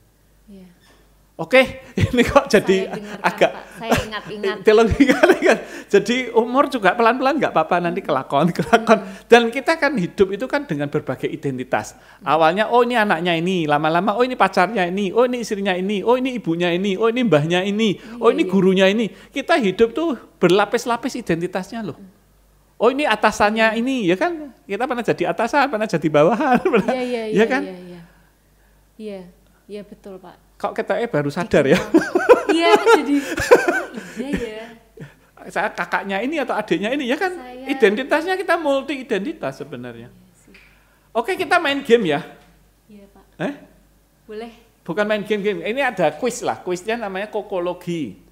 Oke, ini kok jadi agak Pak. Saya ingat-ingat. Jadi umur juga pelan-pelan nggak apa-apa, nanti kelakon. Dan kita kan hidup itu kan dengan berbagai identitas. Awalnya oh ini anaknya ini, lama-lama oh ini pacarnya ini, oh ini istrinya ini, oh ini ibunya ini, oh ini mbahnya ini, oh ini gurunya ini. Kita hidup tuh berlapis-lapis identitasnya loh. Oh ini atasannya ini, ya kan? Kita pernah jadi atasan, pernah jadi bawahan, iya kan? Iya betul Pak. Kok kita baru sadar ya? Iya jadi iya ya. Saya kakaknya ini atau adiknya ini ya kan? Identitasnya kita multi identitas sebenarnya. Oke, kita main game ya. Iya Pak. Boleh. Bukan main game. Ini ada quiz lah. Quiznya namanya kokologi.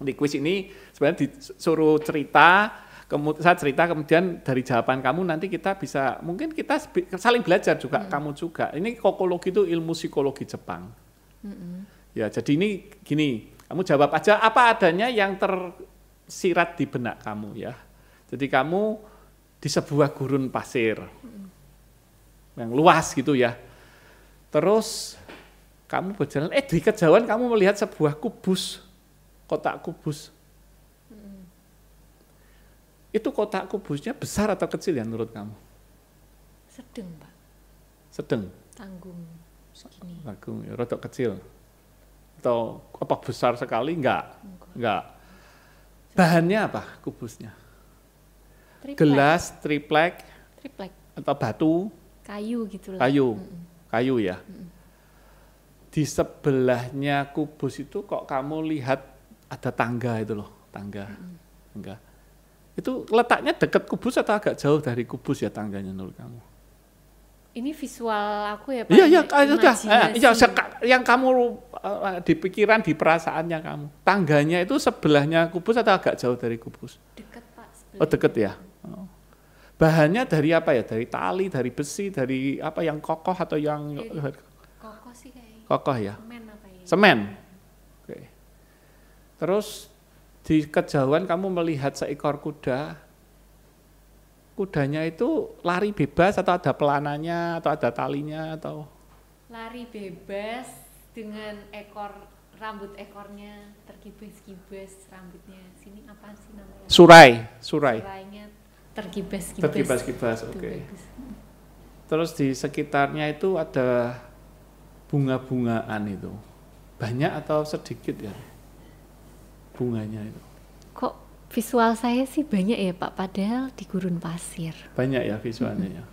Di quiz ini sebenarnya disuruh cerita. Saya cerita kemudian dari jawaban kamu nanti kita bisa mungkin kita saling belajar juga kamu juga. Ini kokologi itu ilmu psikologi Jepang. Ya jadi ini gini, kamu jawab aja apa adanya yang tersirat di benak kamu ya. Jadi kamu di sebuah gurun pasir yang luas gitu ya. Terus kamu berjalan, di kejauhan kamu melihat sebuah kubus, kotak kubus. Itu kotak kubusnya besar atau kecil ya menurut kamu? Sedang Pak. Sedang. Tanggung segini. Tanggung, ya, rada kecil. Atau apa besar sekali? Enggak. Bahannya apa kubusnya? Triplek. Gelas, triplek, atau batu? Kayu gitu lah. Kayu ya. Di sebelahnya kubus itu kok kamu lihat ada tangga itu loh, tangga. Itu letaknya dekat kubus atau agak jauh dari kubus ya tangganya menurut kamu? Ini visual aku ya Pak. Iya, yang kamu di pikiran, di perasaannya kamu. Tangganya itu sebelahnya kubus atau agak jauh dari kubus? Dekat Pak. Oh dekat ya. Bahannya dari apa ya? Dari tali, dari besi, dari apa yang kokoh atau yang kokoh sih kayaknya. Kokoh ya. Semen apa ya? Semen. Oke. Terus di kejauhan kamu melihat seekor kuda. Kudanya itu lari bebas atau ada pelananya atau ada talinya atau? Lari bebas dengan rambut ekornya terkibas-kibas rambutnya. Sini apa sih namanya? Surai. Surainya terkibas-kibas. Oke. Terus di sekitarnya itu ada bunga-bungaan itu. Banyak atau sedikit ya? Bunganya itu. Kok Visual saya sih banyak ya Pak, padahal di gurun pasir. Banyak ya visualnya ya.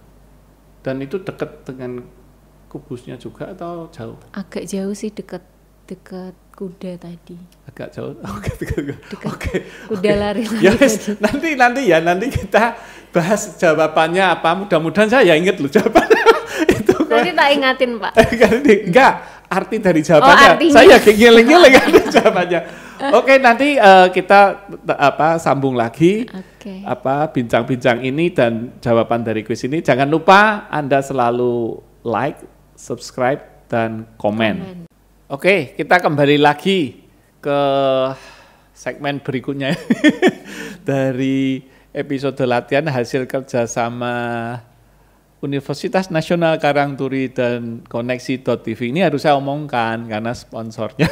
Dan itu dekat dengan kubusnya juga atau jauh? Agak jauh sih, dekat kuda tadi. Agak jauh. Oke. Kuda lari. Yes, nanti kita bahas jawabannya apa. Mudah-mudahan saya ingat loh jawabannya. Itu nanti tak ingatin Pak. Enggak, arti dari jawabannya. Saya ngiling-ngiling arti jawabannya. Oke, nanti kita sambung lagi bincang-bincang ini dan jawaban dari kuis ini. Jangan lupa Anda selalu like, subscribe, dan komen. Oke, kita kembali lagi ke segmen berikutnya dari episode latihan hasil kerjasama Universitas Nasional Karangturi dan Koneksi.tv. Ini harus saya omongkan karena sponsornya.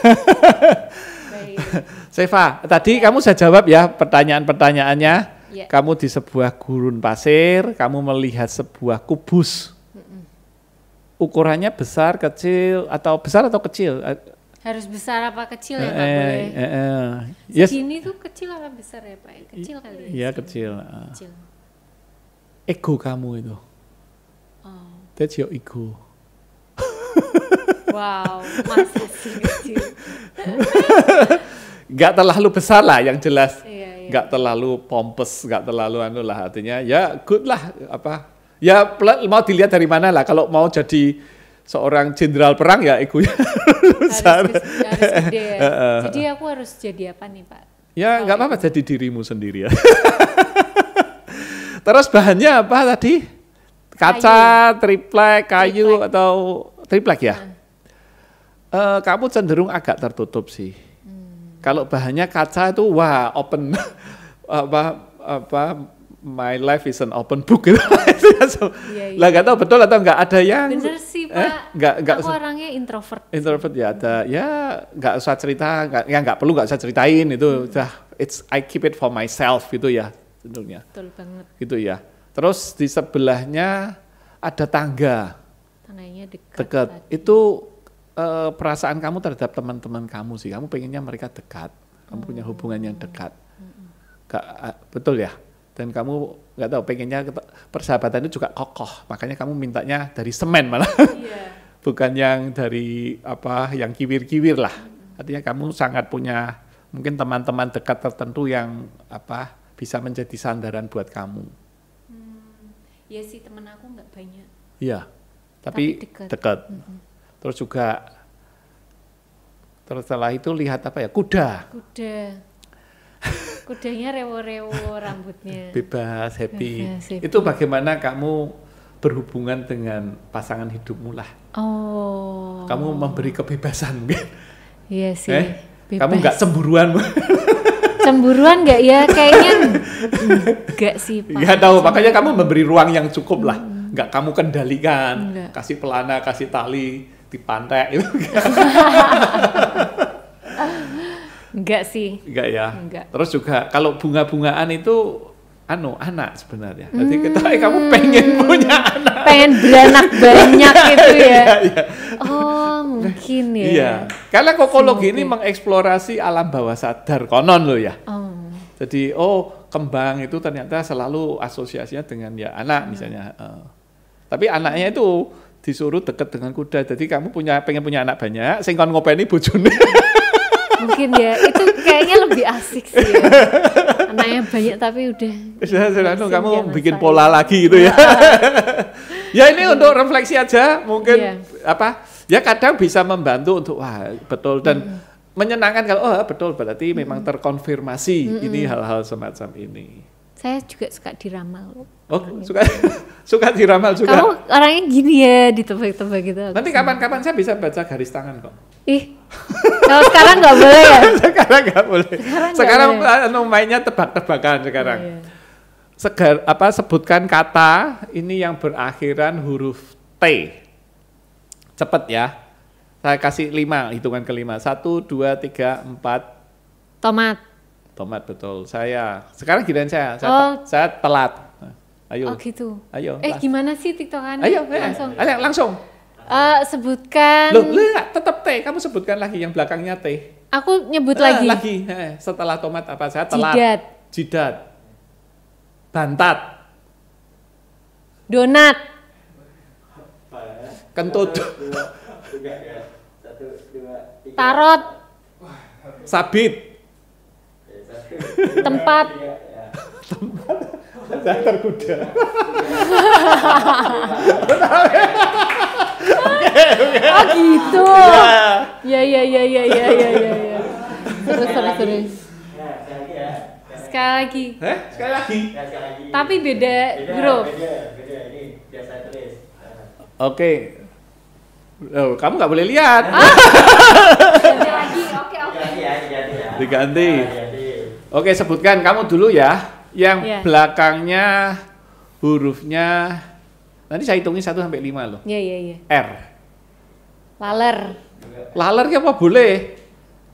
Seva, tadi kamu sudah jawab ya pertanyaan-pertanyaannya. Ya. Kamu di sebuah gurun pasir, kamu melihat sebuah kubus. Ukurannya besar, kecil, atau kecil? Harus besar apa kecil ya Pak boleh? Yes. Segini tuh kecil apa besar ya Pak? Kecil kali ya? Iya kecil. Ego kamu itu. That's your ego. Wow, masa sih kecil? Gak terlalu besar lah yang jelas. Iya. Gak terlalu pompous, gak terlalu artinya ya good lah ya mau dilihat dari mana lah. Kalau mau jadi seorang jenderal perang ya egonya besar. Harus gede ya. Jadi aku harus jadi apa nih Pak? Ya nggak apa-apa, jadi dirimu sendiri ya. Terus bahannya apa tadi? Kaca, triplek, kayu atau triplek ya? Kamu cenderung agak tertutup sih. Kalau bahannya kaca itu wah open my life is an open book gitu. Iya. Lah nggak tahu betul atau nggak ada yang. Bener sih Pak. Aku orangnya introvert. Introvert ya ada. Ya nggak usah cerita, nggak perlu nggak usah ceritain itu. I keep it for myself gitu ya tentunya. Betul banget. Gitu ya. Terus di sebelahnya ada tangga. Tangganya dekat. Itu perasaan kamu terhadap teman-teman kamu sih. Kamu pengennya mereka dekat. Kamu punya hubungan yang dekat. Betul ya? Dan kamu nggak tahu pengennya persahabatan itu juga kokoh, makanya kamu mintanya dari semen malah, bukan yang dari yang kiwir-kiwir lah. Artinya kamu sangat punya mungkin teman-teman dekat tertentu yang bisa menjadi sandaran buat kamu. Iya sih, teman aku nggak banyak. Iya, tapi dekat. Terus juga setelah itu lihat kuda. Kudanya rewo-rewo rambutnya. Bebas, happy. Itu bagaimana kamu berhubungan dengan pasangan hidupmu lah. Oh. Kamu memberi kebebasan. Iya sih. Bebas. Kamu nggak cemburuan. Cemburuan nggak ya? Kayaknya nggak sih Pak. Nggak tahu, makanya kamu memberi ruang yang cukup lah. Nggak kamu kendalikan. Kasih pelana, kasih tali, dipantek. Enggak sih. Enggak ya. Enggak. Terus juga kalau bunga-bungaan itu anak sebenarnya. Jadi kamu pengen punya anak. Pengen beranak banyak gitu ya. Iya. Oh, mungkin ya. Iya. Karena kokologi ini mengeksplorasi alam bawah sadar konon loh ya. Jadi kembang itu ternyata selalu asosiasinya dengan anak misalnya. Tapi anaknya itu disuruh deket dengan kuda. Jadi kamu pengen punya anak banyak, sing kon ngopeni bojone. Mungkin ya, itu kayaknya lebih asik sih ya. Anaknya banyak tapi udah kamu bikin pola lagi gitu ya. Ya ini untuk refleksi aja mungkin ya kadang bisa membantu untuk betul dan menyenangkan kalau betul berarti memang terkonfirmasi ini hal-hal semacam ini. Saya juga suka diramal. Suka diramal juga. Kamu orangnya gini ya, ditebak-tebak gitu. Nanti kapan-kapan saya bisa baca garis tangan kok. Kalau sekarang nggak boleh ya? Sekarang nggak boleh. Sekarang mainnya tebak-tebakan sekarang. Sebutkan kata ini yang berakhiran huruf T. Cepet ya. Saya kasih 5, hitungan ke-5. 1, 2, 3, 4. Tomat betul. Sekarang giliran saya telat. Ayo. Oh gitu. Ayo. Gimana sih tiktokannya? Ayo, langsung. Sebutkan. Loh, tetap T. Kamu sebutkan lagi yang belakangnya T. Aku nyebut lagi. Setelah tomat apa? Saya telat. Jidat. Bantat. Donat. Kentut. Tarot. Sabit. Tempat. Teater kuda. Oh gitu. Ya. Terus. Sekali lagi. Sekali lagi. Tapi beda huruf. Oke. Oh, kamu nggak boleh lihat. Beda lagi. Oke. Diganti. Oke, sebutkan kamu dulu ya. Yang belakangnya hurufnya. Nanti saya hitungin 1 sampai 5 loh. Iya. R. Laler. Laler apa boleh?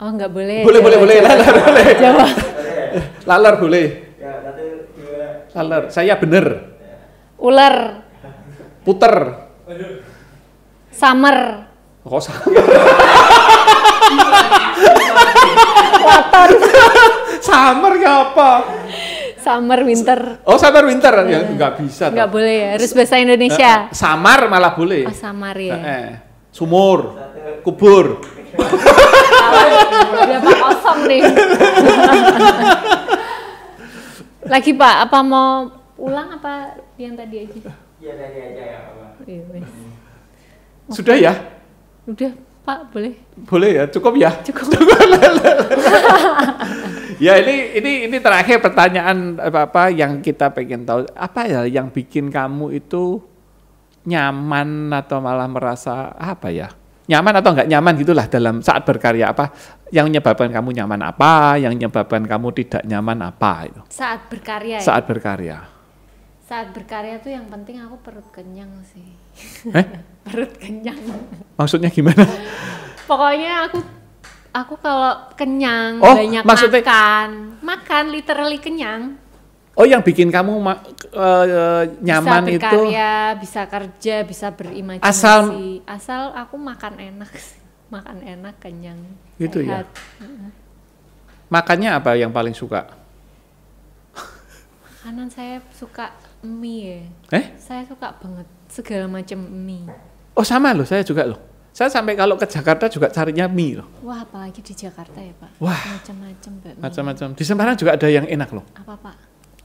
Oh, nggak boleh. Boleh. Laler boleh. Jawa. Laler boleh. Laler. Saya bener. Ular. Puter. Summer. Kok sama? Summer ya apa? Summer, winter. Oh, summer winter ya nggak bisa. Nggak boleh ya, harus bahasa Indonesia. Samar malah boleh. Oh, samar ya. Sumur, kubur. Udah Pak kosong nih. Lagi Pak, apa mau ulang apa yang tadi aja? Iya tadi aja ya Pak. Sudah ya? Udah Pak, boleh. Boleh ya, cukup ya? Cukup. Ya ini terakhir pertanyaan apa yang kita pengen tahu, apa ya yang bikin kamu itu nyaman atau malah merasa apa ya? Nyaman atau enggak nyaman gitulah dalam saat berkarya, apa yang menyebabkan kamu nyaman, apa yang menyebabkan kamu tidak nyaman, apa itu? Saat berkarya. Saat berkarya. Saat berkarya tuh yang penting aku perut kenyang sih. Perut kenyang. Maksudnya gimana? Pokoknya aku kalau kenyang, banyak maksudnya, makan literally kenyang. Oh, yang bikin kamu nyaman bisa berkarya, itu bisa kerja, bisa berimajinasi. Asal aku makan enak, kenyang. Gitu sehat. Ya. Makannya apa yang paling suka? Makanan saya suka mie ya. Saya suka banget segala macam mie. Oh sama loh, saya juga loh. Saya sampai kalau ke Jakarta juga carinya mie loh. Wah, apalagi di Jakarta ya Pak. Wah, macam-macam. Di Semarang juga ada yang enak loh. Apa Pak?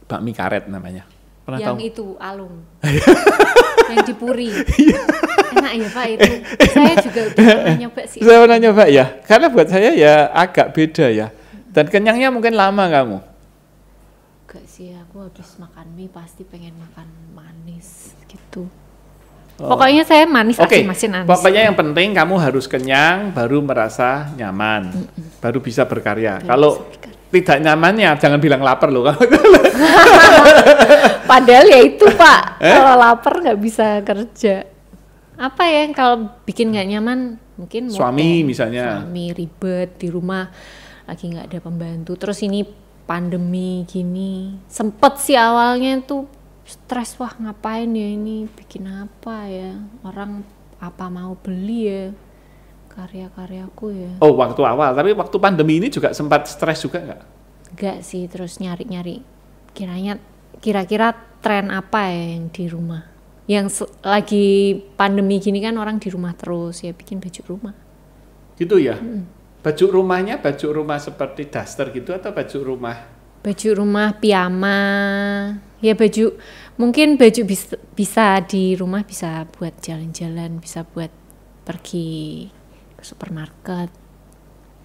Bakmi karet namanya. Pernah yang tahu? Itu alung. Yang di Puri. Enak ya Pak itu. Saya juga pernah nyoba sih. Saya pernah nyoba ya. Karena buat saya ya agak beda ya. Dan kenyangnya mungkin lama kamu. Enggak sih, aku habis makan mie pasti pengen makan manis gitu. Pokoknya saya manis, asin-asin manis. Pokoknya yang penting kamu harus kenyang, baru merasa nyaman, baru bisa berkarya. Kalau tidak nyamannya, jangan bilang lapar loh. Padahal ya itu Pak, kalau lapar nggak bisa kerja. Apa ya kalau bikin nggak nyaman? Mungkin suami misalnya. Suami ribet di rumah, lagi nggak ada pembantu. Terus ini pandemi gini, sempet sih awalnya tuh stres, wah ngapain ya ini, bikin apa ya, orang apa mau beli ya karya-karyaku ya. Oh waktu awal, tapi waktu pandemi ini juga sempat stres juga nggak? Nggak sih, terus nyari-nyari kira-kira tren apa ya yang di rumah, yang lagi pandemi gini kan orang di rumah terus, ya bikin baju rumah. Gitu ya? Baju rumahnya baju rumah seperti daster gitu atau baju rumah? Baju rumah piyama, ya baju mungkin baju bisa di rumah, bisa buat jalan-jalan, bisa buat pergi ke supermarket.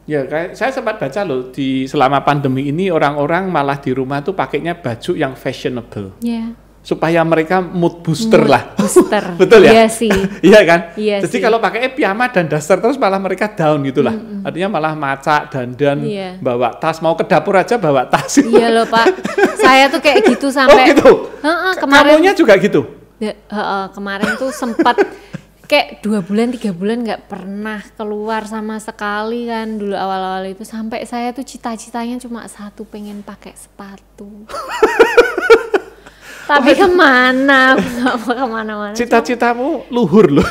Ya kayak saya sempat baca loh di selama pandemi ini orang-orang malah di rumah tuh pakainya baju yang fashionable. Ya. Supaya mereka mood booster lah. Booster. Betul ya? Iya sih. Iya kan? Iya. Jadi sih. kalau pakai piyama dan daster terus malah mereka down gitulah. Artinya malah macak, dandan, bawa tas, mau ke dapur aja bawa tas. Iya loh Pak. Saya tuh kayak gitu sampai. Oh gitu. Kemarin. Kamunya juga gitu. Kemarin tuh sempat kayak 2 bulan 3 bulan nggak pernah keluar sama sekali kan dulu awal-awal itu, sampai saya tuh cita-citanya cuma satu, pengen pakai sepatu. Tapi kemana? Nggak mau kemana-mana. Cita-citamu luhur loh.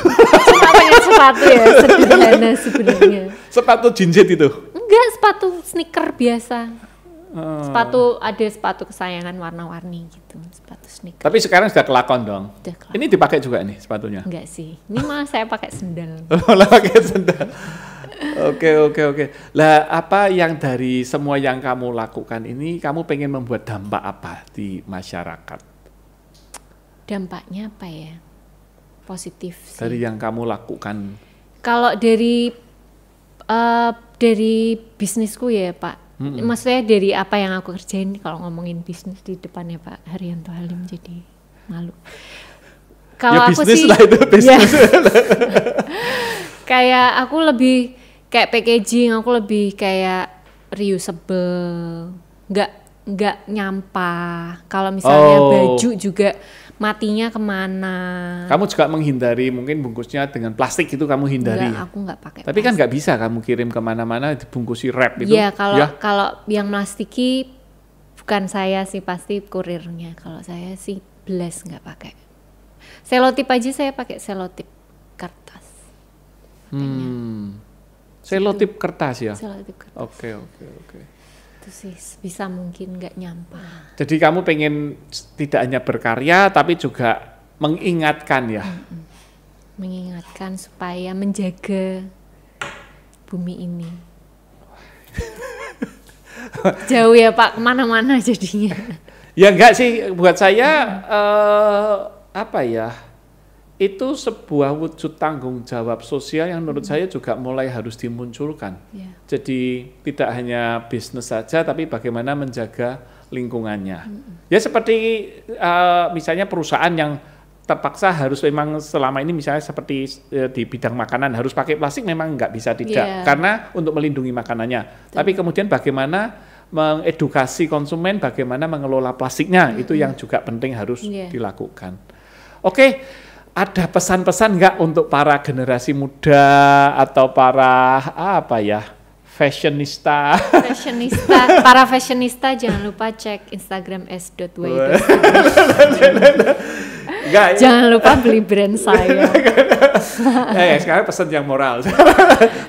Cuma pengen sepatu ya, sederhana sebenarnya. Sepatu jinjit itu? Enggak, sepatu sneaker biasa. Ada sepatu kesayangan warna-warni gitu, sepatu sneaker. Tapi sekarang sudah kelakon dong. Udah kelakon. Ini dipakai juga nih sepatunya? Enggak sih, ini malah saya pakai sendal. Malah pakai sendal. Oke. Lah apa yang dari semua yang kamu lakukan ini, kamu pengen membuat dampak apa di masyarakat? Dampaknya apa ya? Positif sih. Dari yang kamu lakukan. Kalau dari bisnisku ya Pak, maksudnya dari apa yang aku kerjain, kalau ngomongin bisnis di depannya Pak Haryanto Halim jadi malu. Kalau ya aku bisnis sih, lah itu bisnis. Ya, kayak aku lebih kayak packaging, aku lebih kayak reusable, nggak nyampah. Kalau misalnya baju juga matinya kemana? Kamu juga menghindari mungkin bungkusnya dengan plastik itu kamu hindari. Enggak, aku nggak pakai. Tapi kan nggak bisa kamu kirim kemana-mana dibungkusi wrap itu. Iya, kalau yang plastiki bukan saya sih, pasti kurirnya. Kalau saya sih blast nggak pakai. Selotip aja saya pakai selotip kertas. Selotip kertas ya. Selotip kertas. Oke. Itu sih bisa mungkin nggak nyampah. Jadi kamu pengen tidak hanya berkarya tapi juga mengingatkan ya. Mengingatkan supaya menjaga bumi ini. Jauh ya Pak, kemana-mana jadinya. Ya enggak sih, buat saya apa ya, itu sebuah wujud tanggung jawab sosial yang menurut saya juga mulai harus dimunculkan. Yeah. Jadi tidak hanya bisnis saja, tapi bagaimana menjaga lingkungannya. Ya seperti misalnya perusahaan yang terpaksa harus memang selama ini misalnya seperti di bidang makanan harus pakai plastik, memang nggak bisa tidak, karena untuk melindungi makanannya. Tapi kemudian bagaimana mengedukasi konsumen, bagaimana mengelola plastiknya, itu yang juga penting harus dilakukan. Oke. Ada pesan-pesan nggak untuk para generasi muda atau para fashionista? Para fashionista jangan lupa cek Instagram s.way. Jangan lupa beli brand saya. Sekarang pesan yang moral.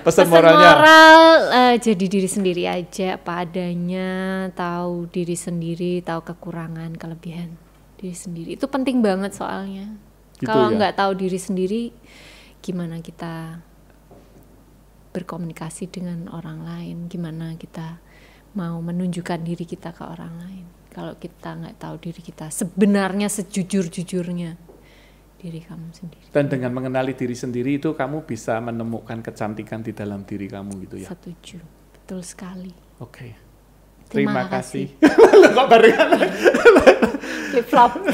pesan moralnya. Moral, jadi diri sendiri aja, apa adanya, tahu diri sendiri, tahu kekurangan, kelebihan diri sendiri. Itu penting banget soalnya. Gitu kalau nggak tahu diri sendiri, gimana kita berkomunikasi dengan orang lain, gimana kita mau menunjukkan diri kita ke orang lain. Kalau kita nggak tahu diri kita sebenarnya sejujur-jujurnya diri kamu sendiri. Dan dengan mengenali diri sendiri itu kamu bisa menemukan kecantikan di dalam diri kamu gitu ya. Setuju, betul sekali. Oke. Terima kasih. Kok barengan? Flip-flop.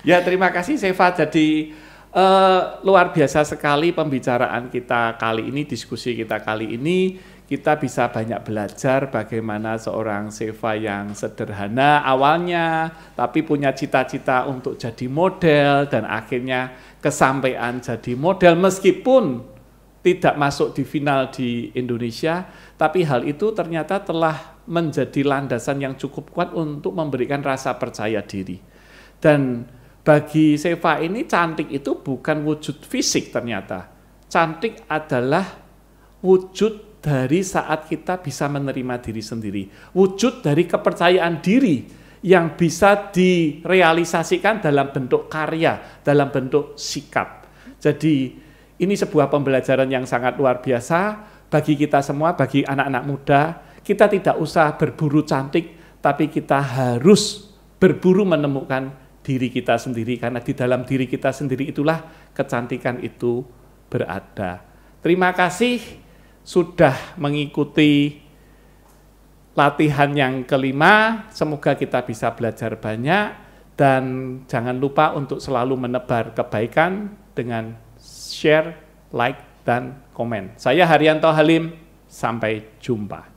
Ya terima kasih Seva, jadi luar biasa sekali pembicaraan kita kali ini, diskusi kita kali ini. Kita bisa banyak belajar bagaimana seorang Seva yang sederhana awalnya, tapi punya cita-cita untuk jadi model dan akhirnya kesampaian jadi model meskipun tidak masuk di final di Indonesia, tapi hal itu ternyata telah menjadi landasan yang cukup kuat untuk memberikan rasa percaya diri. Dan bagi Seva ini cantik itu bukan wujud fisik ternyata. Cantik adalah wujud dari saat kita bisa menerima diri sendiri. Wujud dari kepercayaan diri yang bisa direalisasikan dalam bentuk karya, dalam bentuk sikap. Jadi ini sebuah pembelajaran yang sangat luar biasa bagi kita semua, bagi anak-anak muda. Kita tidak usah berburu cantik, tapi kita harus berburu menemukan diri kita sendiri, karena di dalam diri kita sendiri itulah kecantikan itu berada. Terima kasih sudah mengikuti latihan yang kelima. Semoga kita bisa belajar banyak dan jangan lupa untuk selalu menebar kebaikan dengan share, like, dan komen. Saya Haryanto Halim, sampai jumpa.